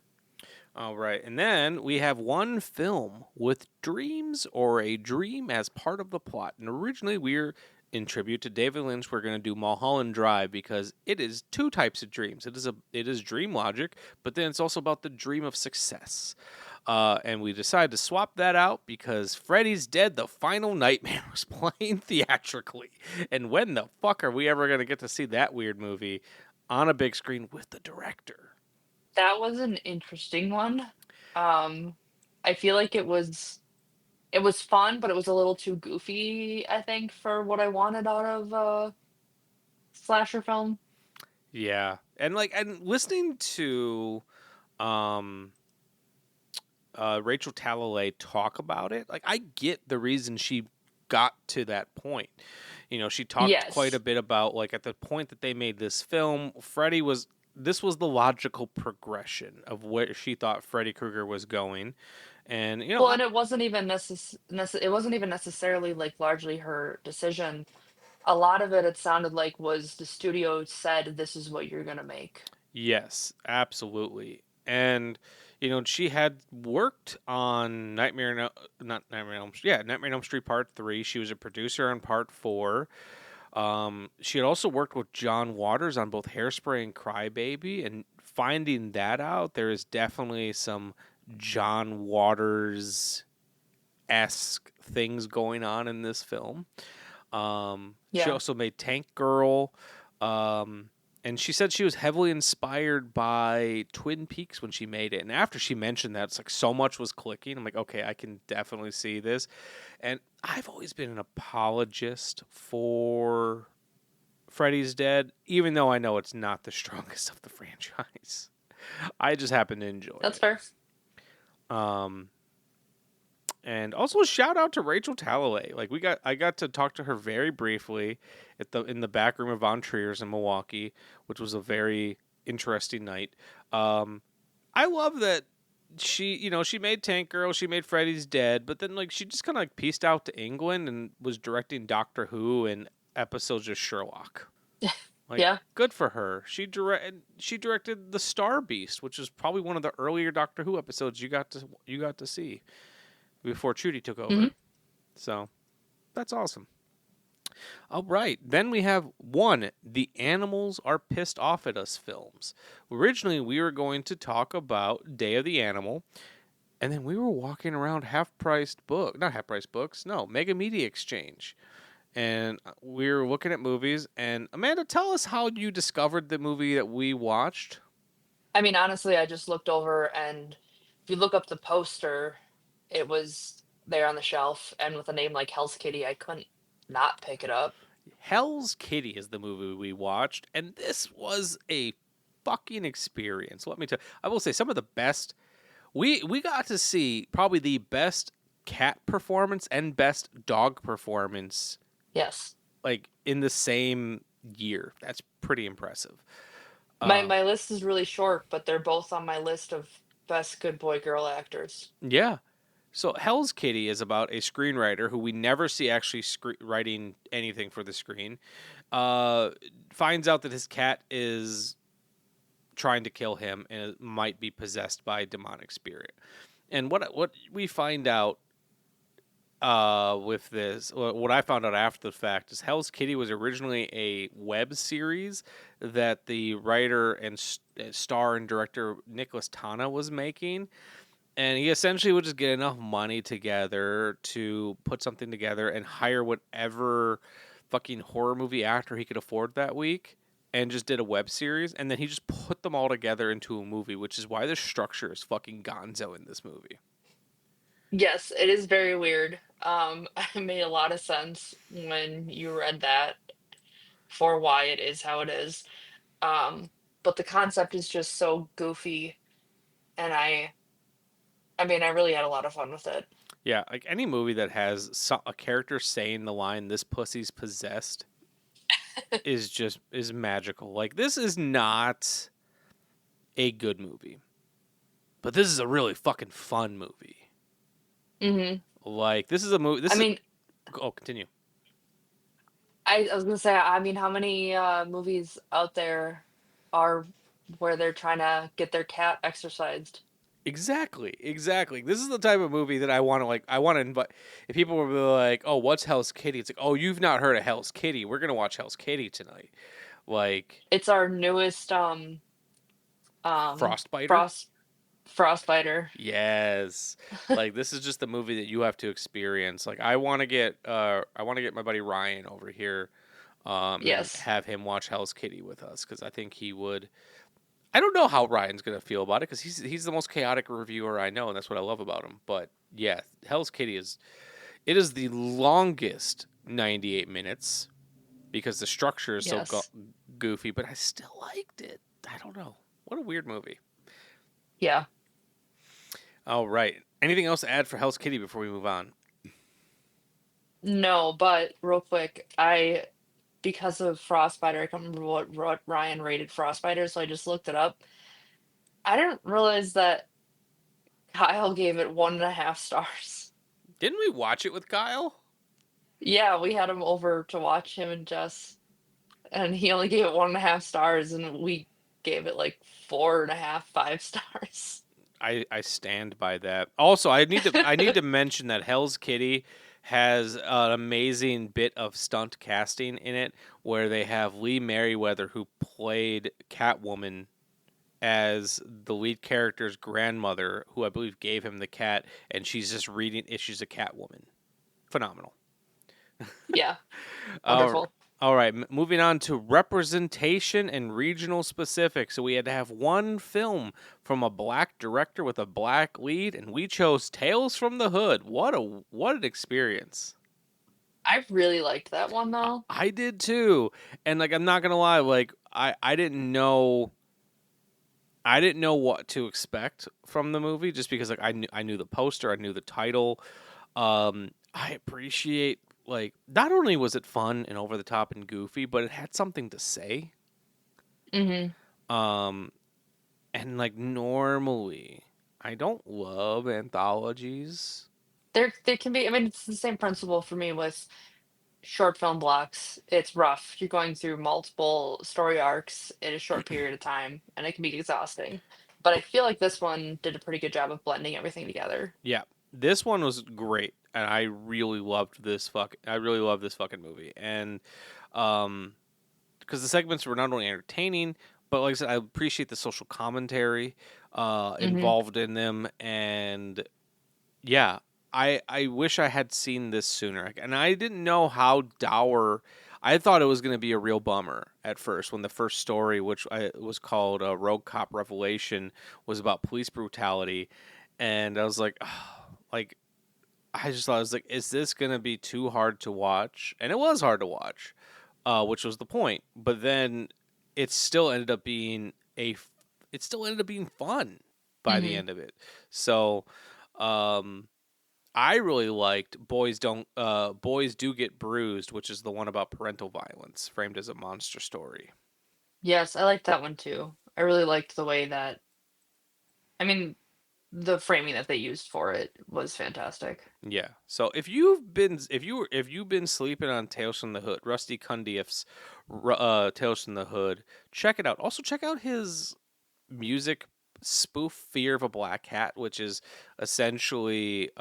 All right. And then we have one film with dreams or a dream as part of the plot. And originally we're in tribute to David Lynch, we're going to do Mulholland Drive because it is two types of dreams. It is dream logic, but then it's also about the dream of success. And we decided to swap that out because Freddy's Dead: The Final Nightmare was playing theatrically. And when the fuck are we ever going to get to see that weird movie on a big screen with the director? That was an interesting one. Um, I feel like it was fun, but it was a little too goofy, I think, for what I wanted out of a slasher film. Yeah. And listening to um Rachel Talalay talk about it, like I get the reason she got to that point. You know, she talked quite a Yes. bit about like at the point that they made this film, Freddy was this was the logical progression of where she thought Freddy Krueger was going. And you know, Well, and it wasn't even it wasn't even necessarily like largely her decision. A lot of it, it sounded like was the studio said, "This is what you're gonna make." yes, absolutely. And you know, she had worked on not Nightmare on Elm Street, yeah, Nightmare on Elm Street Part 3. She was a producer on Part 4. She had also worked with John Waters on both Hairspray and Crybaby, and finding that out, there is definitely some John Waters esque things going on in this film. She Yeah. also made Tank Girl. Um, and she said she was heavily inspired by Twin Peaks when she made it. And after she mentioned that, it's like so much was clicking. I'm like, okay, I can definitely see this. And I've always been an apologist for Freddy's Dead, even though I know it's not the strongest of the franchise. I just happen to enjoy That's it. fair. Um, and also shout out to Rachel Talalay. Like I got to talk to her very briefly in the back room of Von Trier's in Milwaukee, which was a very interesting night. I love that she made Tank Girl, she made Freddy's Dead, but then like she just kind of like pieced out to England and was directing Doctor Who and episodes of Sherlock. Like Yeah. good for her. She directed The Star Beast, which is probably one of the earlier Doctor Who episodes you got to see before Trudy took Hmm. over. So that's awesome. All right. Then we have one, the Animals Are Pissed Off at Us films. Originally, we were going to talk about Day of the Animal, and then we were walking around not half priced books, no, Mega Media Exchange. And we were looking at movies. And Amanda, tell us how you discovered the movie that we watched. I mean, honestly, I just looked over and if you look up the poster, it was there on the shelf, and with a name like Hell's Kitty, I couldn't not pick it up. Hell's Kitty is the movie we watched, and this was a fucking experience. Let me tell you, I will say some of the best. We got to see probably the best cat performance and best dog performance Yes. like in the same year. That's pretty impressive. My Uh, my list is really short, but they're both on my list of best good boy girl actors. yeah. So Hell's Kitty is about a screenwriter who we never see actually writing anything for the screen. Uh, finds out that his cat is trying to kill him and it might be possessed by a demonic spirit. And what we find out with this, what I found out after the fact is Hell's Kitty was originally a web series that the writer and star and director Nicholas Tana was making. And he essentially would just get enough money together to put something together and hire whatever fucking horror movie actor he could afford that week and just did a web series. And then he just put them all together into a movie, which is why the structure is fucking gonzo in this movie. Yes, it is very weird. It made a lot of sense when you read that for why it is how it is. Um, but the concept is just so goofy, and I mean, I really had a lot of fun with it. Yeah, like any movie that has a character saying the line "This pussy's possessed" is magical. Like this is not a good movie, but this is a really fucking fun movie. Hmm. Like this is a movie. I This is mean, oh, continue. I was gonna say, I mean, how many movies out there are where they're trying to get their cat exercised? Exactly, exactly. This is the type of movie that I want to like. I want to invite. If people were like, "Oh, what's Hell's Kitty?" It's like, "Oh, you've not heard of Hell's Kitty? We're gonna watch Hell's Kitty tonight." Like It's our newest Frostbiter. frost frostbiter. Yes. Like this is just the movie that you have to experience. Like I want to get my buddy Ryan over here and Yes. have him watch Hell's Kitty with us cuz I think he would. I don't know how Ryan's going to feel about it cuz he's the most chaotic reviewer I know and that's what I love about him. But yeah, Hell's Kitty is the longest 98 minutes because the structure is so Yes. goofy, but I still liked it. I don't know. What a weird movie. Yeah. All right. Anything else to add for Hell's Kitty before we move on? No, but real quick, I because of Frostbiter, I can't remember what Ryan rated Frostbiter, so I just looked it up. I didn't realize that Kyle gave it 1.5 stars. Didn't we watch it with Kyle? Yeah, we had him over to watch him and Jess, and he only gave it 1.5 stars, and we gave it like 4.5, 5 stars. I stand by that. Also, I need to mention that Hell's Kitty has an amazing bit of stunt casting in it where they have Lee Merriweather who played Catwoman as the lead character's grandmother who I believe gave him the cat and she's just reading issues of Catwoman. Phenomenal. Yeah, All wonderful. all right, moving on to representation and regional specific. So we had to have one film from a black director with a black lead, and we chose Tales from the Hood. What an experience! I really liked that one though. I did too, and like I'm not gonna lie, like I didn't know what to expect from the movie just because like I knew the poster, I knew the title. I appreciate like not only was it fun and over the top and goofy, but it had something to say. Hmm. Um, and like normally, I don't love anthologies. There can be, I mean, it's the same principle for me with short film blocks. It's rough. You're going through multiple story arcs in a short period of time, and it can be exhausting. But I feel like this one did a pretty good job of blending everything together. Yeah, this one was great. and I really loved this I really love this fucking movie, and um, because the segments were not only entertaining, but like I said, I appreciate the social commentary Hmm. involved in them, and yeah, I wish I had seen this sooner, and I didn't know how dour. I thought it was going to be a real bummer at first when the first story, which was called "Rogue Cop Revelation," was about police brutality, and I was like, like I just thought I was like, is this going to be too hard to watch? And it was hard to watch, which was the point. But then it still ended up being it still ended up being fun by the Hmm. end of it. So. Um, I really liked Boys Do Get Bruised, which is the one about parental violence framed as a monster story. Yes, I liked that one too. I really liked the way that, I mean, the framing that they used for it was fantastic. Yeah. So if you've been sleeping on Tales from the Hood, Rusty Cundiff's Tales from the Hood, check it out. Also check out his music spoof Fear of a Black Cat, which is essentially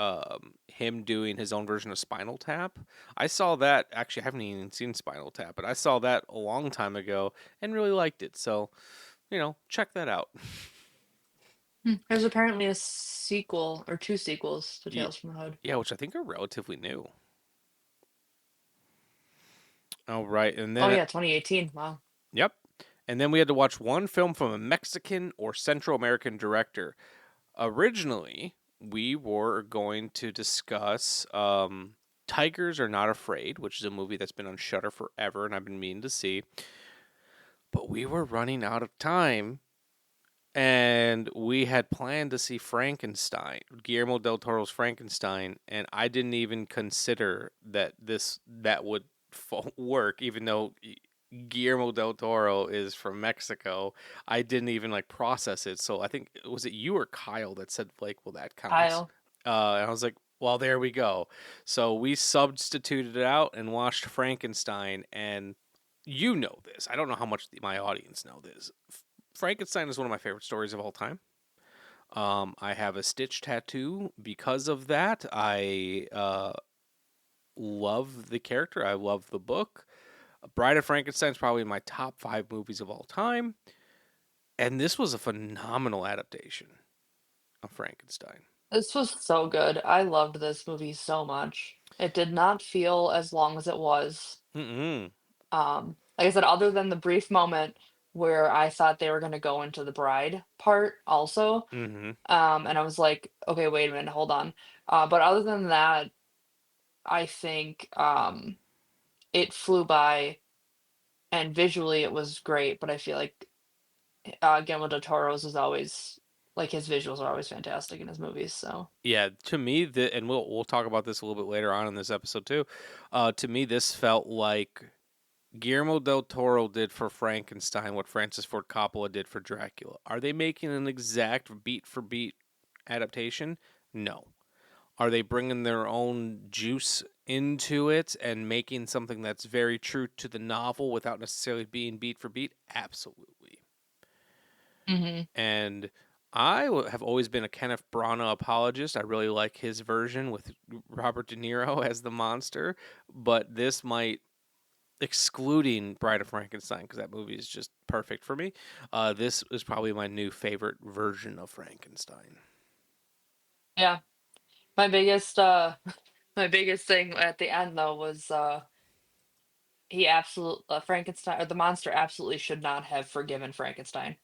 him doing his own version of Spinal Tap. I saw that, actually I haven't even seen Spinal Tap, but I saw that a long time ago and really liked it. So, check that out. There's apparently a sequel or two sequels to Ye- Tales from the Hood. yeah, which I think are relatively new. All right, and Oh then yeah, 2018. Wow. yep. And then we had to watch one film from a Mexican or Central American director. Originally, we were going to discuss Tigers Are Not Afraid, which is a movie that's been on Shutter forever and I've been meaning to see. But we were running out of time and we had planned to see Frankenstein, Guillermo del Toro's Frankenstein, and I didn't even consider that would work, even though Guillermo del Toro is from Mexico. I didn't even like process it. So I think was it you or Kyle that said like, well, that counts, Kyle. and I was like, well, there we go. So we substituted it out and watched Frankenstein, and you know this. I don't know how much my audience know this. Frankenstein is one of my favorite stories of all time. I have a Stitch tattoo because of that. I love the character. I love the book. Bride of Frankenstein is probably my top five movies of all time, and this was a phenomenal adaptation of Frankenstein. This was so good. I loved this movie so much. It did not feel as long as it was. Mm-mm. Like I said, other than the brief moment where I thought they were going to go into the bride part also, Mm-hmm. and I was like, okay, wait a minute, hold on. But other than that, I think it flew by, and visually it was great. But I feel like Guillermo del Toro's is always like his visuals are always fantastic in his movies. So. Yeah, to me, and we'll talk about this a little bit later on in this episode too. To me, this felt like Guillermo del Toro did for Frankenstein what Francis Ford Coppola did for Dracula. Are they making an exact beat for beat adaptation? No. Are they bringing their own juice into it and making something that's very true to the novel without necessarily being beat for beat? Absolutely. Hmm. And have always been a Kenneth Branagh apologist. I really like his version with Robert De Niro as the monster, but this might, excluding Bride of Frankenstein, because that movie is just perfect for me. This is probably my new favorite version of Frankenstein. Yeah, my biggest my biggest thing at the end though was he absolute Frankenstein or the monster absolutely should not have forgiven Frankenstein.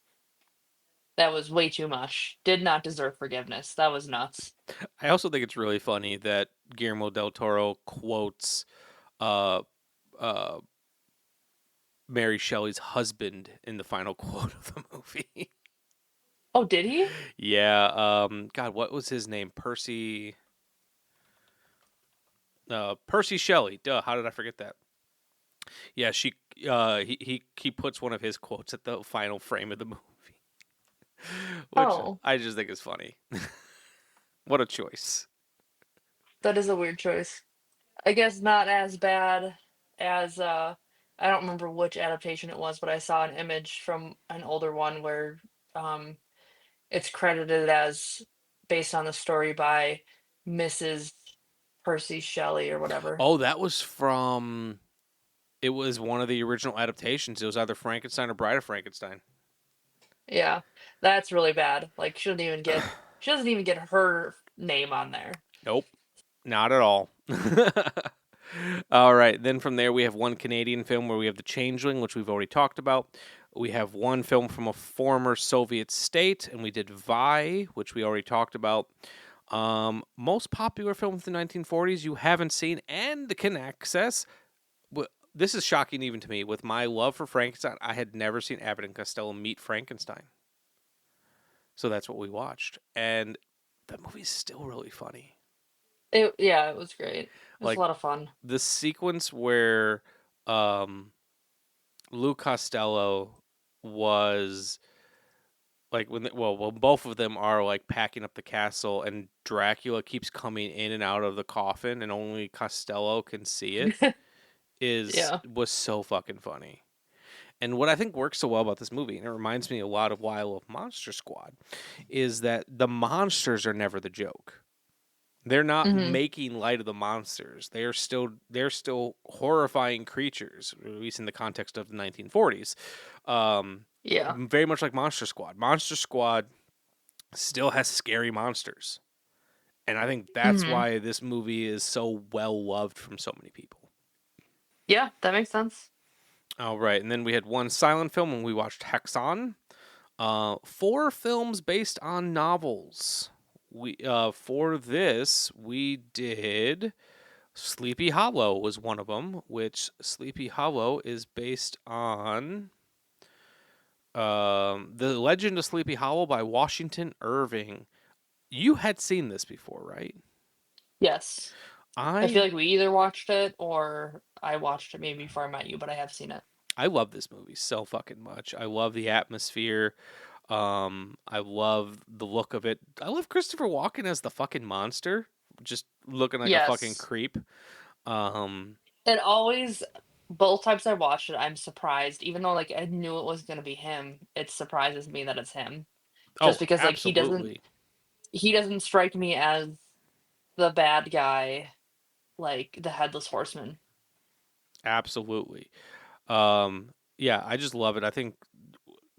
That was way too much. Did not deserve forgiveness. That was nuts. I also think it's really funny that Guillermo del Toro quotes uh, uh, Mary Shelley's husband in the final quote of the movie. Oh, did he? Yeah. God, what was his name? Percy Shelley. Duh. How did I forget that? Yeah. He puts one of his quotes at the final frame of the movie, which Oh, I just think is funny. What a choice. that is a weird choice. I guess not as bad as I don't remember which adaptation it was, but I saw an image from an older one where um it's credited as based on the story by Mrs. Percy Shelley or whatever. Oh, that was from. It was one of the original adaptations. It was either Frankenstein or Bride of Frankenstein. Yeah, that's really bad. Like, she doesn't even get her name on there. Nope, not at all. All right. Then from there, we have one Canadian film where we have The Changeling, which we've already talked about. We have one film from a former Soviet state, and we did Vi, which we already talked about. Most popular film of the 1940s you haven't seen and can access. This is shocking even to me. With my love for Frankenstein, I had never seen Abbott and Costello meet Frankenstein. So that's what we watched. And that movie's still really funny. Yeah, it was great. It was a Like lot of fun. the sequence where um, Lou Costello was like when both of them are like packing up the castle and Dracula keeps coming in and out of the coffin and only Costello can see it is Yeah. was so fucking funny. And what I think works so well about this movie, and it reminds me a lot of why I love Monster Squad, is that the monsters are never the joke. They're not Hmm. making light of the monsters. They're still horrifying creatures, at least in the context of the 1940s. Um, Yeah. very much like Monster Squad. Monster Squad still has scary monsters, and I think that's Hmm. why this movie is so well loved from so many people. Yeah, that makes sense. All right, and then we had one silent film, and we watched Hexon. Four films based on novels. We for this we did Sleepy Hollow was one of them, which Sleepy Hollow is based on The Legend of Sleepy Hollow by Washington Irving. You had seen this before, right? Yes. I I feel like we either watched it or I watched it maybe before I met you, but I have seen it. I love this movie so fucking much. I love the atmosphere. I love the look of it. I love Christopher Walken as the fucking monster, just looking like a fucking Yes. creep. Um, It always, both times I watched it, I'm surprised. Even though like I knew it was gonna be him, it surprises me that it's him. Just oh, because like absolutely, he doesn't strike me as the bad guy like the headless horseman. absolutely. Um, yeah, I just love it. I think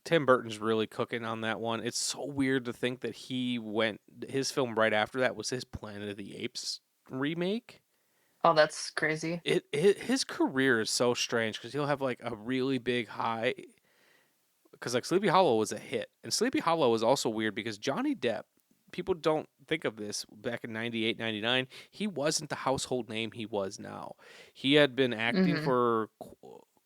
Tim Burton's really cooking on that one. It's so weird to think that his film right after that was his Planet of the Apes remake. Oh, that's crazy. His career is so strange because he'll have like a really big high because like Sleepy Hollow was a hit, and Sleepy Hollow was also weird because Johnny Depp. People don't think of this back in 98, 99. He wasn't the household name he was now. He had been acting Hmm. for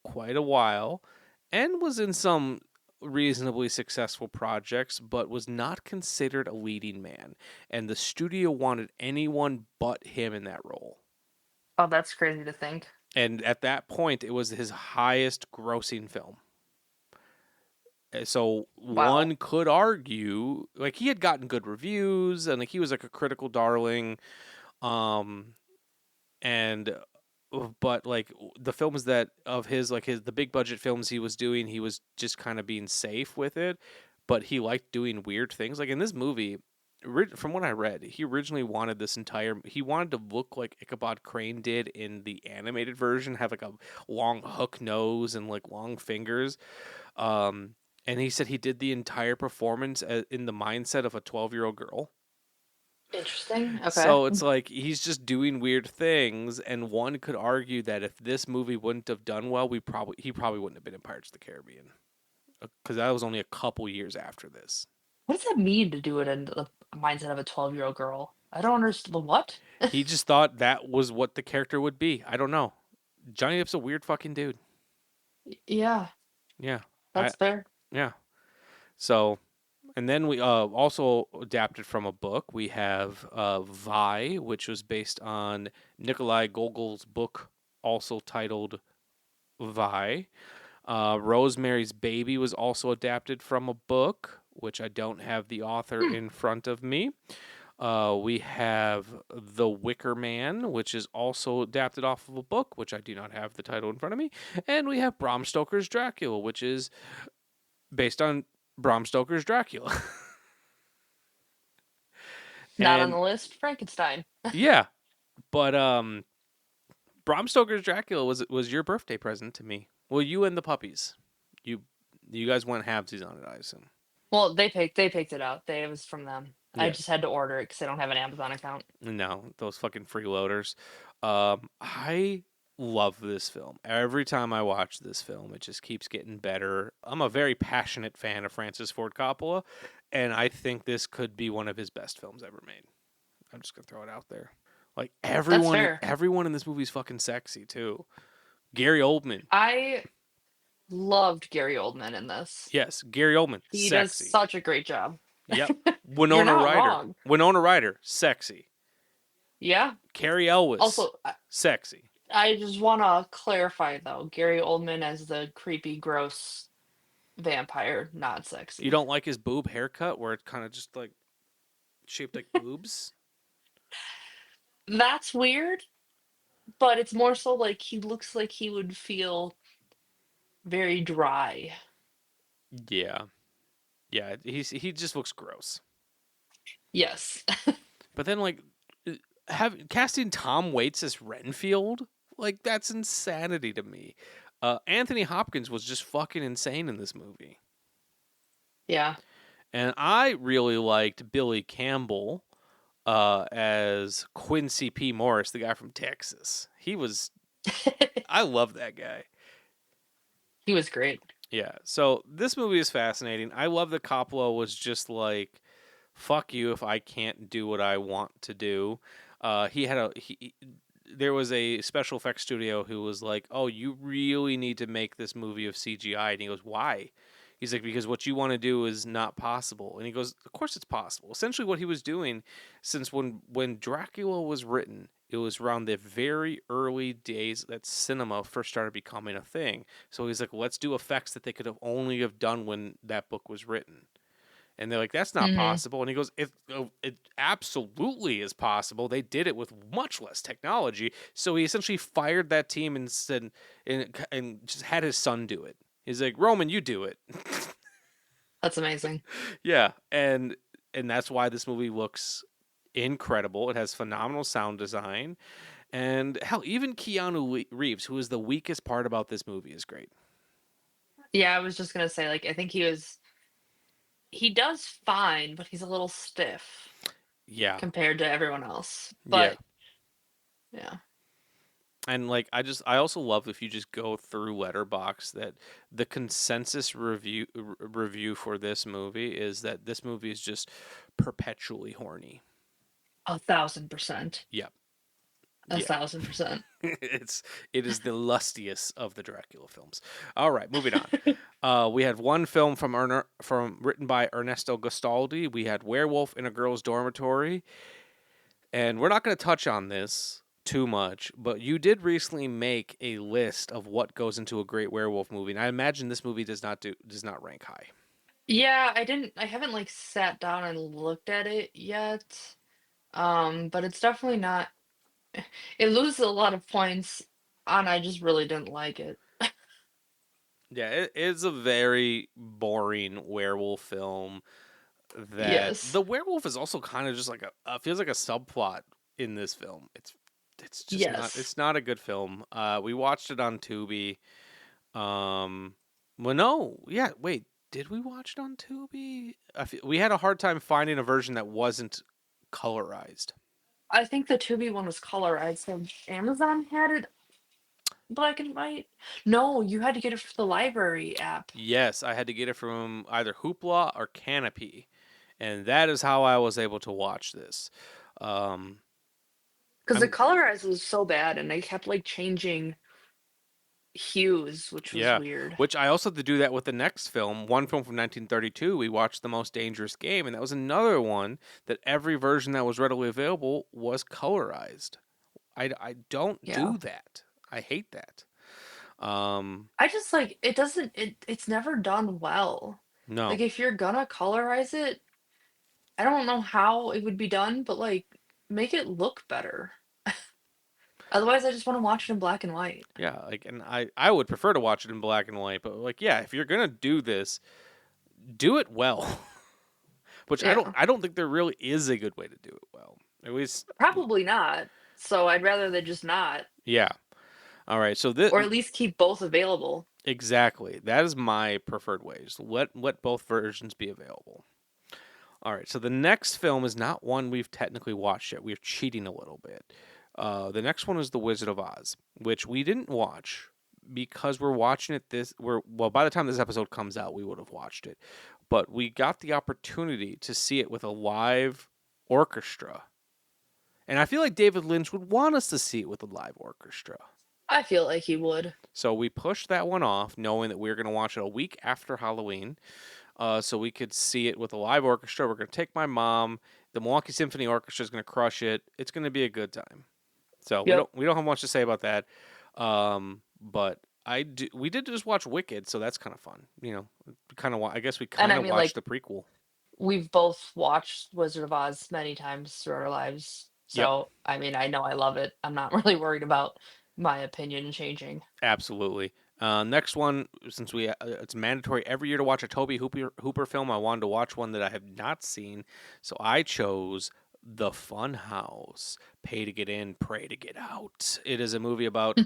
quite a while and was in some reasonably successful projects, but was not considered a leading man. And the studio wanted anyone but him in that role. Oh, that's crazy to think. And at that point, it was his highest grossing film. So Wow. one could argue, like he had gotten good reviews, and like he was like a critical darling, um, and but like the films that of his like his the big budget films he was doing, he was just kind of being safe with it, but he liked doing weird things. Like in this movie, from what I read, he originally wanted he wanted to look like Ichabod Crane did in the animated version, have like a long hook nose and like long fingers. Um, and he said he did the entire performance in the mindset of a 12-year-old girl. Interesting. Okay. So it's like he's just doing weird things, and one could argue that if this movie wouldn't have done well, he probably wouldn't have been in Pirates of the Caribbean because that was only a couple years after this. What does that mean to do it in the mindset of a 12-year-old girl? I don't understand. What? He just thought that was what the character would be. I don't know. Johnny Depp's a weird fucking dude. Yeah, Yeah, I that's fair. yeah. So and then we also adapted from a book. We have Vi, which was based on Nikolai Gogol's book, also titled Vi. Rosemary's Baby was also adapted from a book, which I don't have the author Hmm. in front of me. We have The Wicker Man, which is also adapted off of a book, which I do not have the title in front of me. And we have Bram Stoker's Dracula, which is based on Bram Stoker's Dracula. Not on And the list. Frankenstein. yeah, But Bram Stoker's Dracula was your birthday present to me. Well, you and the puppies. You you guys went halvesies on it, I assume. Well, they picked it out. It was from them. I Yeah. just had to order it because I don't have an Amazon account. No, those fucking freeloaders. I love this film. Every time I watch this film, it just keeps getting better. I'm a very passionate fan of Francis Ford Coppola, and I think this could be one of his best films ever made. I'm just gonna throw it out there. Like That's fair. everyone in this movie is fucking sexy too. Gary Oldman, I loved Gary Oldman in this. yes, Gary Oldman, He does sexy. such a great job. Yep. You're not wrong. Winona Ryder, sexy. Yeah. Carrie Elwes, Also, sexy. I just want to clarify though, Gary Oldman as the creepy, gross vampire, not You sexy. don't like his boob haircut where it kind of just like shaped like boobs? That's weird, but it's more so like he looks like he would feel very dry. Yeah. Yeah, he just looks gross. Yes. But then like uh, have casting Tom Waits as Renfield, like that's insanity to me. Anthony Hopkins was just fucking insane in this movie. Yeah. And I really liked Billy Campbell as Quincy P. Morris, the guy from Texas. I love that guy. He was great. Yeah. So this movie is fascinating. I love that Coppola was just like, "Fuck you if I can't do what I want to do." There was a special effects studio who was like, "Oh, you really need to make this movie of CGI," and he goes, "Why?" He's like, "Because what you want to do is not possible." And he goes, "Of course it's possible." Essentially, what he was doing, since when Dracula was written, it was around the very early days that cinema first started becoming a thing. So he's like, let's do effects that they could have only have done when that book was written. And they're like, that's not Hmm. possible. And he goes, it absolutely is possible. They did it with much less technology. So he essentially fired that team and said, and just had his son do it. He's like, Roman, you do it. That's amazing. Yeah, and that's why this movie looks incredible. It has phenomenal sound design, and hell, even Keanu Reeves, who is the weakest part about this movie, is great. Yeah, I was just gonna say, like, I think he does fine, but he's a little stiff Yeah, compared to everyone else. yeah, But yeah. and like I also love if you just go through Letterbox that the consensus review for this movie is that this movie is just perpetually horny. 1,000%. Yep. A Yeah. 1,000%. It is the lustiest of the Dracula films. All right, moving on. We had one film from written by Ernesto Gastaldi. We had Werewolf in a Girl's Dormitory, and we're not going to touch on this too much, but you did recently make a list of what goes into a great werewolf movie, and I imagine this movie does not rank high. Yeah, I haven't like sat down and looked at it yet. But it's definitely not, it loses a lot of points on I just really didn't like it. Yeah, it is a very boring werewolf film. That Yes. the werewolf is also kind of just like feels like a subplot in this film. It's just not Yes. it's not a good film. We watched it on Tubi. Um, well, no, yeah, wait, did we watch it on Tubi? We had a hard time finding a version that wasn't colorized. I think the Tubi one was colorized, so Amazon had it black and white. No, you had to get it for the library app. Yes, I had to get it from either Hoopla or Canopy, and that is how I was able to watch this. Um, Because the I'm colorized was so bad and they kept like changing hues, which was Yeah, weird. which I also had to do that with the next film, one film from 1932. We watched The Most Dangerous Game, and that was another one that every version that was readily available was colorized. I don't Yeah. do that. I hate that. Um, I just like it's never done well. no, Like if you're gonna colorize it, I don't know how it would be done, but like make it look better. Otherwise, I just want to watch it in black and white. yeah, like, and I would prefer to watch it in black and white, but like, yeah, if you're gonna do this, do it well. Which Yeah, I don't think there really is a good way to do it well. At least probably not. So I'd rather they just not, Yeah. All right. So this or at least keep both available. exactly that is my preferred way. Just let both versions be available. All right. So the next film is not one we've technically watched yet. We're cheating a little bit. The next one is The Wizard of Oz, which we didn't watch because we're watching it this we're well by the time this episode comes out we would have watched it. But we got the opportunity to see it with a live orchestra. And I feel like David Lynch would want us to see it with a live orchestra. I feel like he would. So we pushed that one off, knowing that we were going to watch it a week after Halloween, so we could see it with a live orchestra. We're going to take my mom. The Milwaukee Symphony Orchestra is going to crush it. It's going to be a good time. So Yep. we don't have much to say about that. But we did just watch Wicked, so that's kind of fun. Kind of I guess we And kind I of mean, watched like, the prequel. we've both watched Wizard of Oz many times through our lives. Yep. So, I mean, I know I love it. I'm not really worried about my opinion changing. Absolutely. Next one, since it's mandatory every year to watch a Hooper film, I wanted to watch one that I have not seen, so I chose The Fun House. Pay to get in, pray to get out. It is a movie about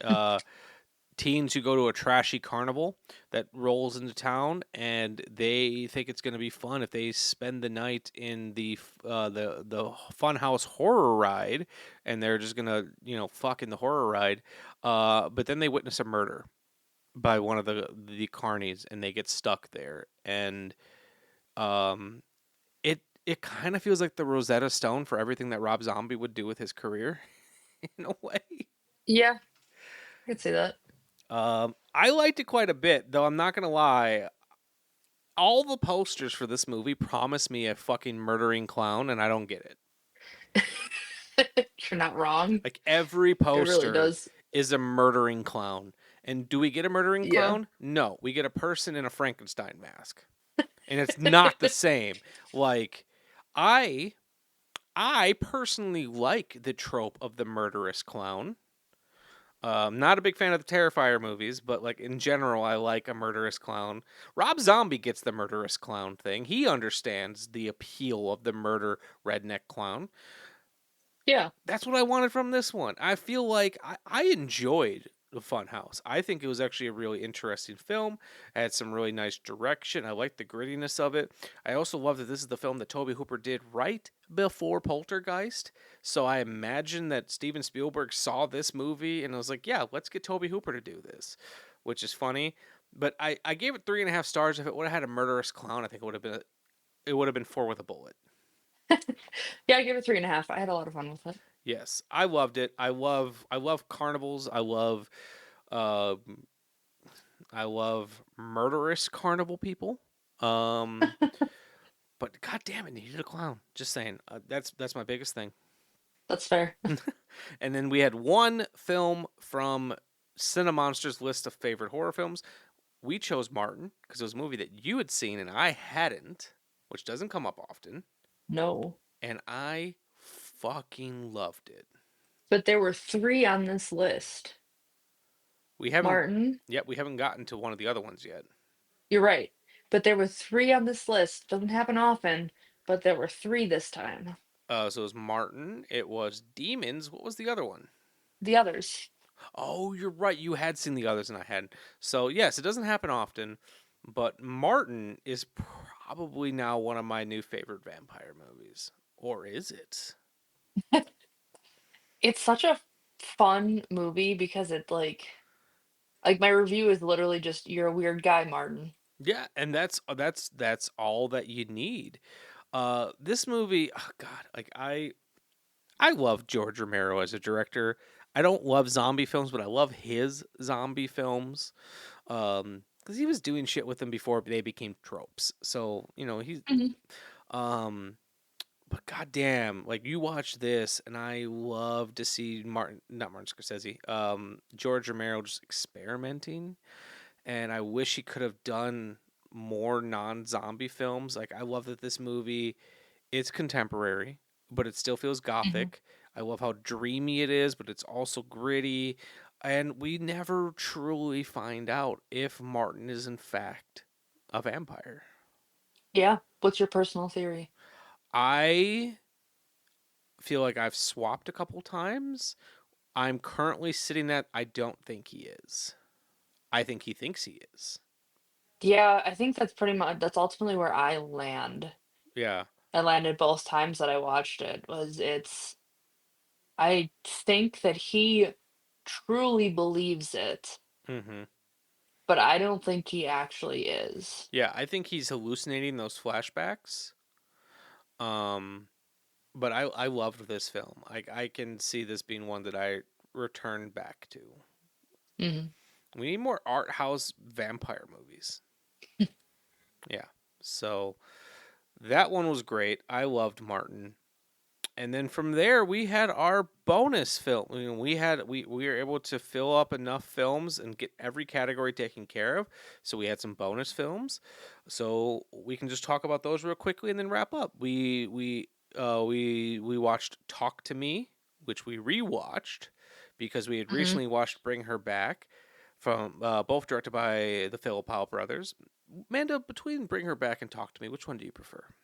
teens who go to a trashy carnival that rolls into town, and they think it's going to be fun if they spend the night in the Funhouse horror ride, and they're just gonna fuck in the horror ride. But then they witness a murder by one of the carnies, and they get stuck there, and um, it kind of feels like the Rosetta Stone for everything that Rob Zombie would do with his career in a way. Yeah, I could see that. I liked it quite a bit, though I'm not gonna lie. All the posters for this movie promise me a fucking murdering clown, and I don't get it. You're not wrong. Like every It really poster does. is a murdering clown. And do we get a murdering Yeah. clown? No, we get a person in a Frankenstein mask. And it's not the same. Like I I personally like the trope of the murderous clown. Not a big fan of the Terrifier movies, but like in general, I like a murderous clown. Rob Zombie gets the murderous clown thing. He understands the appeal of the murder redneck clown. Yeah. That's what I wanted from this one. I feel like I enjoyed the Funhouse. I think it was actually a really interesting film. It had some really nice direction. I liked the grittiness of it. I also love that this is the film that Tobe Hooper did right before Poltergeist. So I imagine that Steven Spielberg saw this movie and was like, yeah, let's get Tobe Hooper to do this, which is funny. But I gave it 3.5 stars. If it would have had a murderous clown, I think it would have been 4 with a bullet. Yeah, I gave it 3.5. I had a lot of fun with it. Yes, I loved it. I love carnivals. Uh, I love murderous carnival people. Um, but god damn it, needed a clown. Just saying. That's my biggest thing. That's fair. And then we had one film from Cinemonster's list of favorite horror films. We chose Martin because it was a movie that you had seen and I hadn't, which doesn't come up often, No. and I fucking loved it. But there were three on this list. We haven't Martin, yet. We haven't gotten to one of the other ones yet. you're right. But there were three on this list. Doesn't happen often, but there were three this time. So it was Martin. It was Demons. What was the other one? The others. Oh, you're right. You had seen the others and I hadn't. So yes, it doesn't happen often, but Martin is probably now one of my new favorite vampire movies. Or is it? It's such a fun movie because it like my review is literally just you're a weird guy, Martin. Yeah, and that's all that you need. This movie, oh God, like I love George Romero as a director. I don't love zombie films, but I love his zombie films. Because he was doing shit with them before they became tropes. So he's Mhm. um. But goddamn, like you watch this, and I love to see not Martin Scorsese, George Romero just experimenting, and I wish he could have done more non-zombie films. Like I love that this movie, it's contemporary, but it still feels Mhm. gothic. I love how dreamy it is, but it's also gritty. And we never truly find out if Martin is in fact a vampire. Yeah. What's your personal theory? I feel like I've swapped a couple times. I'm currently sitting at I don't think he is. I think he thinks he is. Yeah, I think that's ultimately where I land. Yeah. I landed both times that I watched it was it's I think that he truly believes it, Mhm. but I don't think he actually is. Yeah, I think he's hallucinating those flashbacks. Um but I loved this film. I can see this being one that I return back to. Mhm. We need more art house vampire movies. Yeah. So that one was great. I loved Martin. And then from there we had our bonus film. We were able to fill up enough films and get every category taken care of. So we had some bonus films. So we can just talk about those real quickly and then wrap up. We watched Talk to Me, which we rewatched because we had Mhm. recently watched Bring Her Back, from both directed by the Philip Powell brothers. Amanda, between Bring Her Back and Talk to Me, which one do you prefer?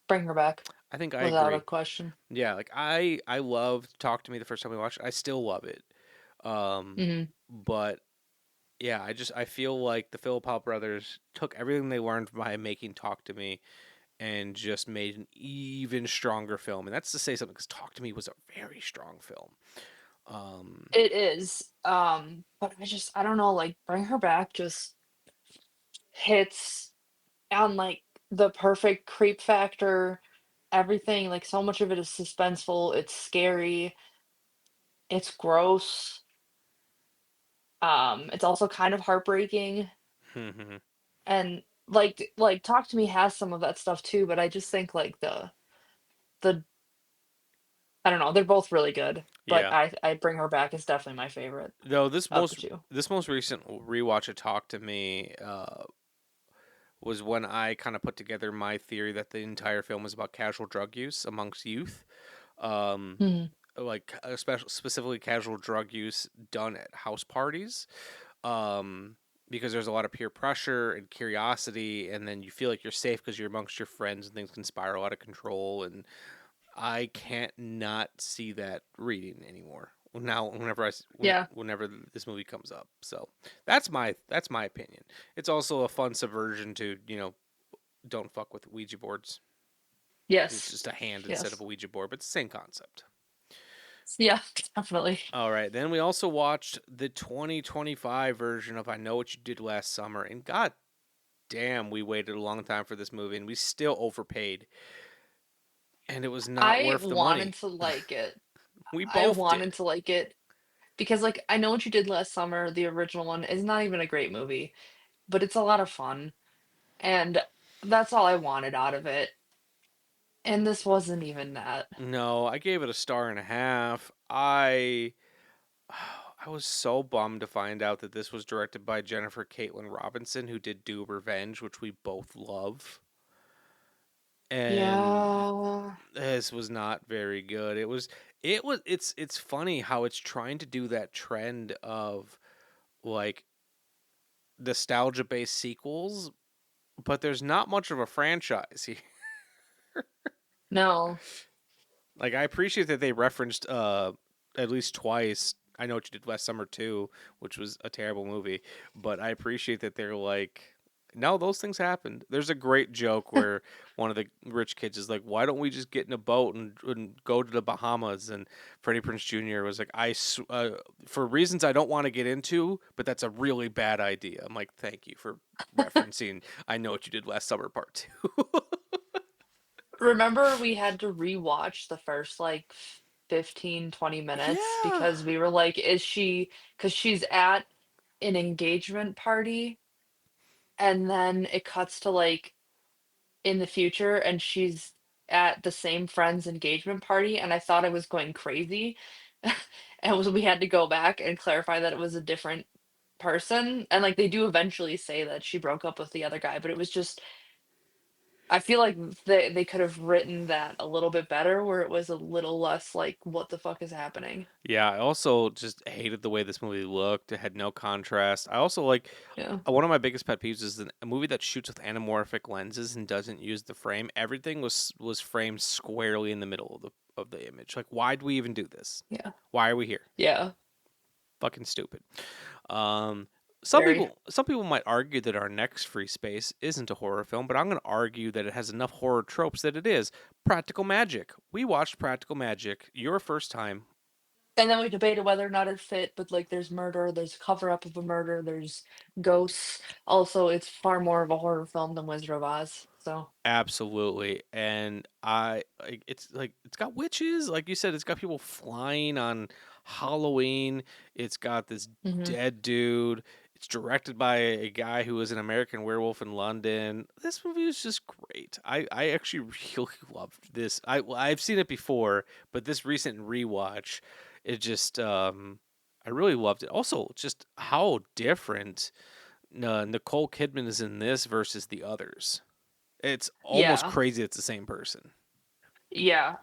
Bring her back I think I without a agree. question. Yeah, like I loved Talk to Me the first time we watched it. I still love it. Um, Mhm. but yeah, I feel like the Philip Powell brothers took everything they learned by making Talk to Me and just made an even stronger film. And that's to say something because Talk to Me was a very strong film. Um, It is, but I don't know, like, Bring Her Back just hits on, like, the perfect creep factor, everything, like, so much of it is suspenseful, it's scary, it's gross, it's also kind of heartbreaking, and, Talk to Me has some of that stuff too, but I just think, like, the I don't know, they're both really good, but yeah. I Bring Her Back is definitely my favorite Though of the 2. this most recent rewatch of Talk to Me was when I kind of put together my theory that the entire film was about casual drug use amongst youth. Um, Mhm. like specifically casual drug use done at house parties. Um, because there's a lot of peer pressure and curiosity, and then you feel like you're safe because you're amongst your friends, and things can spiral out of control. And I can't not see that reading anymore. Now, Yeah. whenever this movie comes up, so that's my opinion. It's also a fun subversion to don't fuck with Ouija boards. It's Yes. just a hand instead of Yes. a Ouija board, but it's the same concept. Yeah, definitely. All right, then we also watched the 2025 version of I Know What You Did Last Summer, and god damn, we waited a long time for this movie, and we still overpaid, and it was not I worth the wanted money. to like it. We I both wanted did. to like it because, like, I Know What You Did Last Summer, the original one, is not even a great movie, but it's a lot of fun, and that's all I wanted out of it, and this wasn't even that. No, I gave it a star and a half. I was so bummed to find out that this was directed by Jennifer Caitlin Robinson, who did Do Revenge, which we both love. And Yeah. this was not very good. It's funny how it's trying to do that trend of like nostalgia based sequels, but there's not much of a franchise here. No. Like I appreciate that they referenced at least twice. I Know What You Did Last Summer too, which was a terrible movie, but I appreciate that they're like, no, those things happened. There's a great joke where one of the rich kids is like, "Why don't we just get in a boat and go to the Bahamas?" And Freddie Prinze Jr. was like, for reasons I don't want to get into, but that's a really bad idea." I'm like, "Thank you for referencing I Know What You Did Last Summer Part 2." Remember we had to rewatch the first, like, 15, 20 minutes Yeah. because we were like, "Is she?" Because she's at an engagement party, and then it cuts to, like, in the future, and she's at the same friend's engagement party, and I thought I was going crazy. And we had to go back and clarify that it was a different person, and, like, they do eventually say that she broke up with the other guy, but it was just I feel like they could have written that a little bit better where it was a little less like, "What the fuck is happening?" Yeah, I also just hated the way this movie looked. It had no contrast. I also like Yeah. one of my biggest pet peeves is a movie that shoots with anamorphic lenses and doesn't use the frame. Everything was framed squarely in the middle of the image. Like, why do we even do this? Yeah. Why are we here? Yeah. Fucking stupid. Um, Very. some people might argue that our next free space isn't a horror film, but I'm going to argue that it has enough horror tropes that it is. Practical Magic. We watched Practical Magic your first time. And then we debated whether or not it fit, but like there's murder, there's a cover up of a murder, there's ghosts. Also, it's far more of a horror film than Wizard of Oz. So, Absolutely. And it's like it's got witches, like you said, it's got people flying on Halloween. It's got this hmm dead dude. It's directed by a guy who was an American Werewolf in London. This movie is just great. I actually really loved this. I've seen it before, but this recent rewatch, it just I really loved it. Also, just how different Nicole Kidman is in this versus the others. It's almost yeah. crazy it's the same person. Yeah.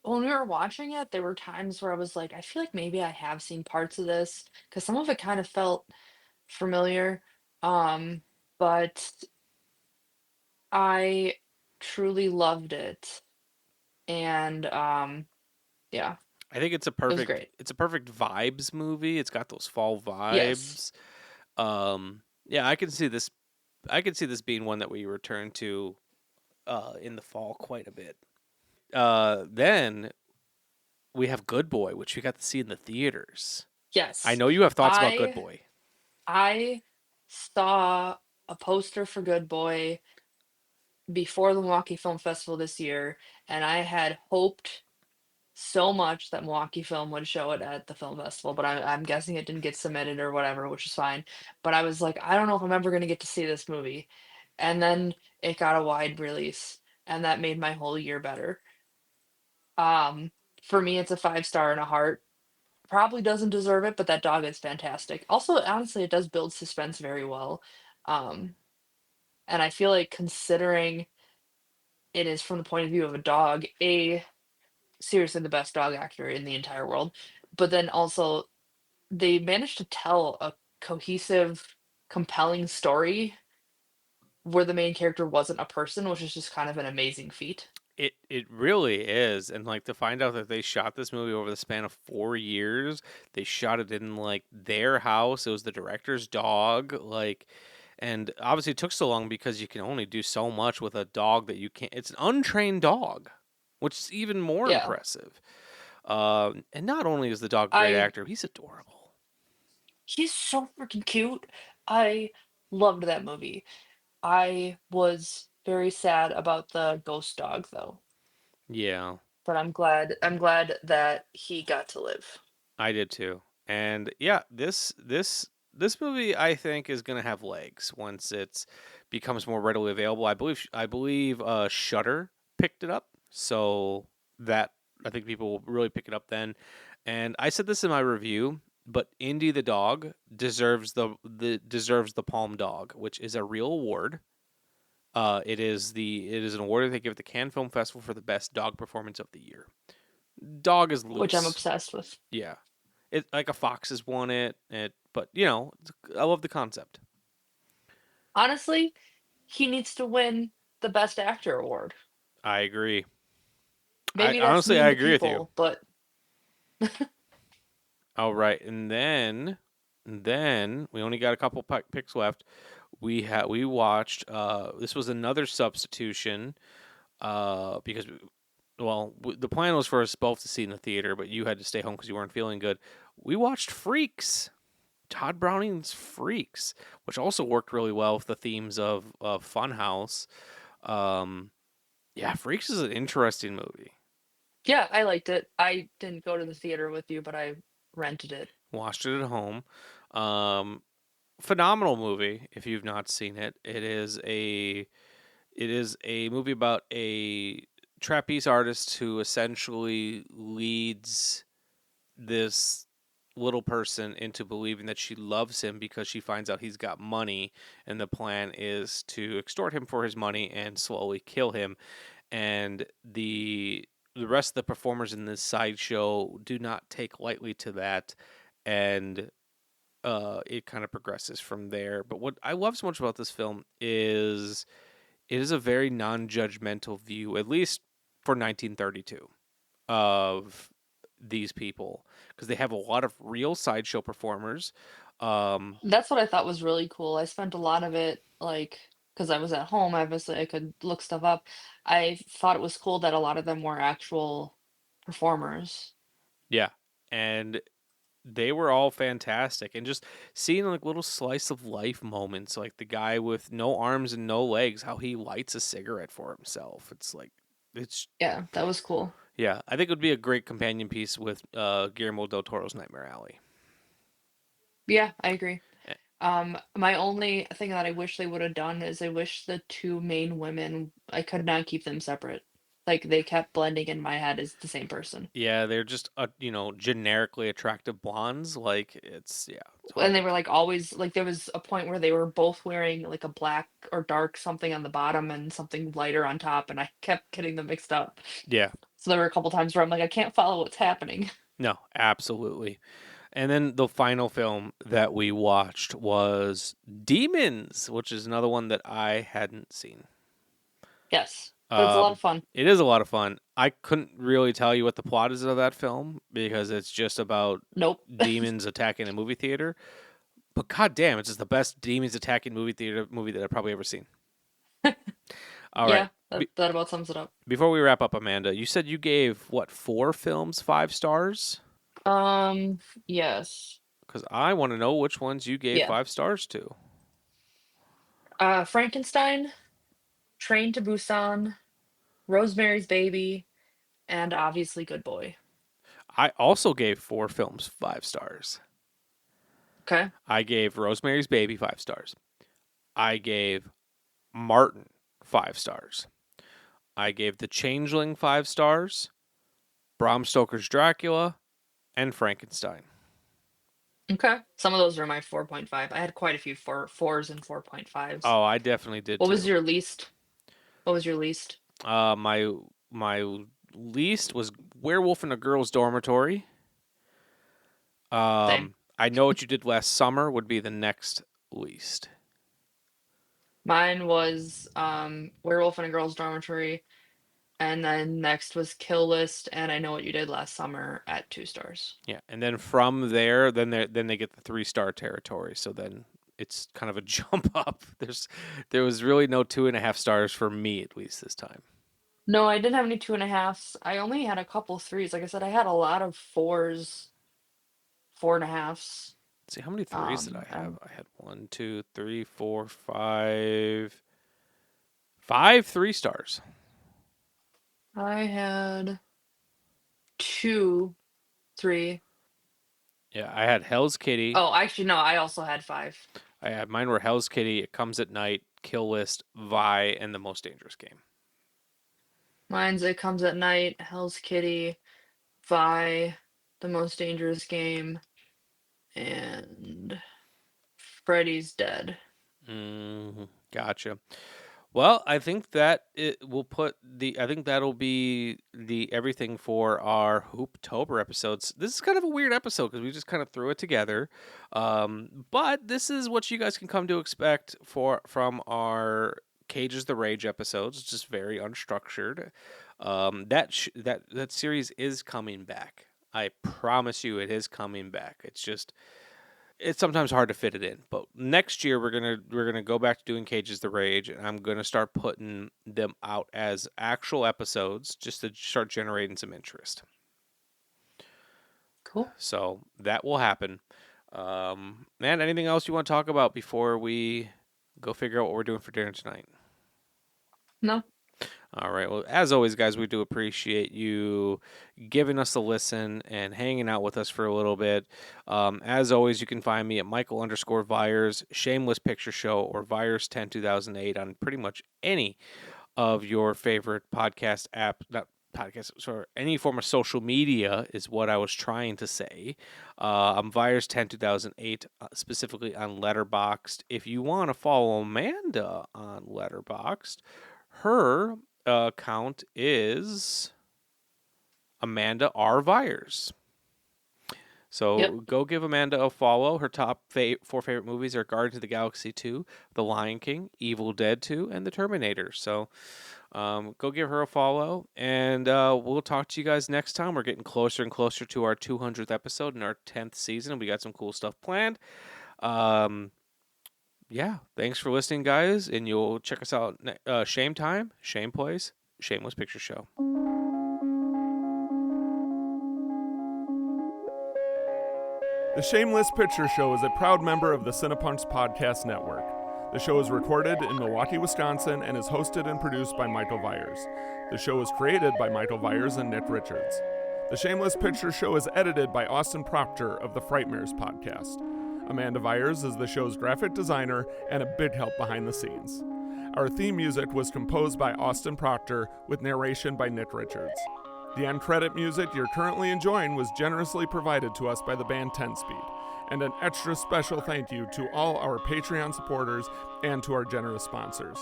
When we were watching it, there were times where I was like, I feel like maybe I have seen parts of this because some of it kind of felt familiar. Um, but I truly loved it. And yeah, I think it was great. it's a perfect vibes movie. It's got those fall Yes. vibes. Yeah, I can see this being one that we return to in the fall quite a bit. Then we have Good Boy, which we got to see in the theaters. I Yes. know you have thoughts about Good I Boy. I saw a poster for Good Boy before the Milwaukee Film Festival this year, and I had hoped so much that Milwaukee Film would show it at the film festival, but I'm guessing it didn't get submitted or whatever, which is fine. But I was like, I don't know if I'm ever going to get to see this movie. And then it got a wide release, and that made my whole year better. Um, for me, it's a 5 star and a heart. Probably doesn't deserve it, but that dog is fantastic. Also, honestly, it does build suspense very well. Um, and I feel like considering it is from the point of view of a dog, seriously the best dog actor in the entire world. But then also they managed to tell a cohesive, compelling story where the main character wasn't a person, which is just kind of an amazing feat. It really is, and like to find out that they shot this movie over the span of 4 years. They shot it in like their house. It was the director's dog, like, and obviously it took so long because you can only do so much with a dog that you can't. It's an untrained dog, which is even more Yeah. impressive. And not only is the dog a great I actor, he's adorable. He's so freaking cute. I loved that movie. I was very sad about the ghost dog though, Yeah, but I'm glad that he got to live. I did too. And yeah, this movie I think is gonna have legs once it's becomes more readily available. I believe Shutter picked it up, so that I think people will really pick it up then. And I said this in my review, but Indy the dog deserves the Palm Dog, which is a real award. It is an award that they give at the Cannes Film Festival for the best dog performance of the year. Dog is Which I'm loose. obsessed with. Yeah. It like a fox has won it, but you know, I love the concept. Honestly, he needs to win the Best Actor award. I agree. Maybe that's I mean to agree with you. people, but All right, and then we only got a couple picks left. We watched. This was another substitution. Because the plan was for us both to see in the theater, but you had to stay home because you weren't feeling good. We watched Freaks. Todd Browning's Freaks, which also worked really well with the themes of Funhouse. Um, yeah, Freaks is an interesting movie. yeah, I liked it. I didn't go to the theater with you, but I rented it. Watched it at home. Um, Phenomenal movie if you've not seen it. It is a movie about a trapeze artist who essentially leads this little person into believing that she loves him because she finds out he's got money, and the plan is to extort him for his money and slowly kill him. And the rest of the performers in this sideshow do not take lightly to that, and it kind of progresses from there. But what I love so much about this film is it is a very non-judgmental view, at least for 1932. of these people because they have a lot of real sideshow performers. Um, That's what I thought was really cool. I spent a lot of it like because I was at home, obviously I could look stuff up. I thought it was cool that a lot of them were actual performers. yeah, and they were all fantastic, and just seeing like little slice of life moments, like the guy with no arms and no legs, how he lights a cigarette for himself. It's like it's Yeah, that was cool. yeah, I think it would be a great companion piece with Guillermo del Toro's Nightmare Alley. Yeah, I agree. Eh, My only thing that I wish they would have done is I wish the two main women, I could not keep them separate. Like they kept blending in my head as the same person. Yeah, they're just generically attractive blondes. Like it's yeah, And they totally. were like always like there was a point where they were both wearing like a black or dark something on the bottom and something lighter on top, and I kept getting them mixed up. Yeah, So there were a couple times where I'm like, I can't follow what's happening. no, absolutely. And then the final film that we watched was Demons, which is another one that I hadn't seen. Yes, but it's a lot of fun. It is a lot of fun. I couldn't really tell you what the plot is of that film because it's just about Nope. demons attacking a movie theater. But goddamn, it's just the best demons attacking movie theater movie that I've probably ever seen. All right. Yeah, that about sums it up. Before we wrap up, Amanda, you said you gave what 4 films 5 stars? Yes. Because I want to know which ones you gave Yeah. 5 stars to. Frankenstein, Train to Busan, Rosemary's Baby, and obviously Good Boy. I also gave 4 films 5 stars. Okay. I gave Rosemary's Baby 5 stars. I gave Martin 5 stars. I gave The Changeling 5 stars, Bram Stoker's Dracula, and Frankenstein. Okay. Some of those are my 4.5. I had quite a few fours and 4.5s. Oh, I definitely did What was too. your least? What was your least? My least was Werewolf in a Girl's Dormitory. Same. I Know What You Did Last Summer would be the next least. Mine was Werewolf in a Girl's Dormitory, and then next was Kill List, and I Know What You Did Last Summer at 2 stars. Yeah, and then from there, then they get the 3 star territory. So then it's kind of a jump up. There was really no 2.5 stars for me at least this time. No, I didn't have any 2.5s. I only had a couple threes. Like I said, I had a lot of fours, 4.5s. Let's see how many threes did I have? And I had one, two, three, four, five, 5 3 stars. I had two, three. Yeah, I had Hell's Kitty. Oh, actually, no, I also had five. I had mine were Hell's Kitty, It Comes at Night, Kill List, Vi, and The Most Dangerous Game. Mine's It Comes at Night, Hell's Kitty, Vi, The Most Dangerous Game, and Freddy's Dead. Gotcha. Well, I think that it will put the. I think that'll be the everything for our Hooptober episodes. This is kind of a weird episode because we just kind of threw it together, but this is what you guys can come to expect from our Cages the Rage episodes. It's just very unstructured. That series is coming back. I promise you, it is coming back. It's sometimes hard to fit it in. But next year we're gonna go back to doing Cages the Rage, and I'm gonna start putting them out as actual episodes just to start generating some interest. Cool. So that will happen. Man, anything else you want to talk about before we go figure out what we're doing for dinner tonight? No, All right. Well, as always, guys, we do appreciate you giving us a listen and hanging out with us for a little bit. As always, you can find me at Michael_Viers, Shameless Picture Show, or Viers10 2008 on pretty much any of your favorite podcast app. Not podcast, sorry, any form of social media is what I was trying to say. I'm Viers10 2008, specifically on Letterboxd. If you want to follow Amanda on Letterboxd, her account is Amanda R. Viers. So Yep. go give Amanda a follow. Her top 4 favorite movies are Guardians of the Galaxy 2, The Lion King, Evil Dead 2, and The Terminator. So go give her a follow, and we'll talk to you guys next time. We're getting closer and closer to our 200th episode in our 10th season, and we got some cool stuff planned. Yeah, thanks for listening, guys, and you'll check us out. Shame Time, Shame Place, Shameless Picture Show. The Shameless Picture Show is a proud member of the Cinepunks Podcast Network. The show is recorded in Milwaukee, Wisconsin, and is hosted and produced by Michael Viers. The show is created by Michael Viers and Nick Richards. The Shameless Picture Show is edited by Austin Proctor of the Frightmares Podcast. Amanda Viers is the show's graphic designer and a big help behind the scenes. Our theme music was composed by Austin Proctor with narration by Nick Richards. The end credit music you're currently enjoying was generously provided to us by the band 10 Speed. And an extra special thank you to all our Patreon supporters and to our generous sponsors.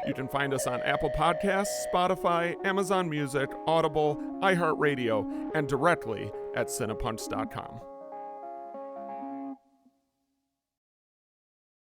You can find us on Apple Podcasts, Spotify, Amazon Music, Audible, iHeartRadio, and directly at Cinepunks.com.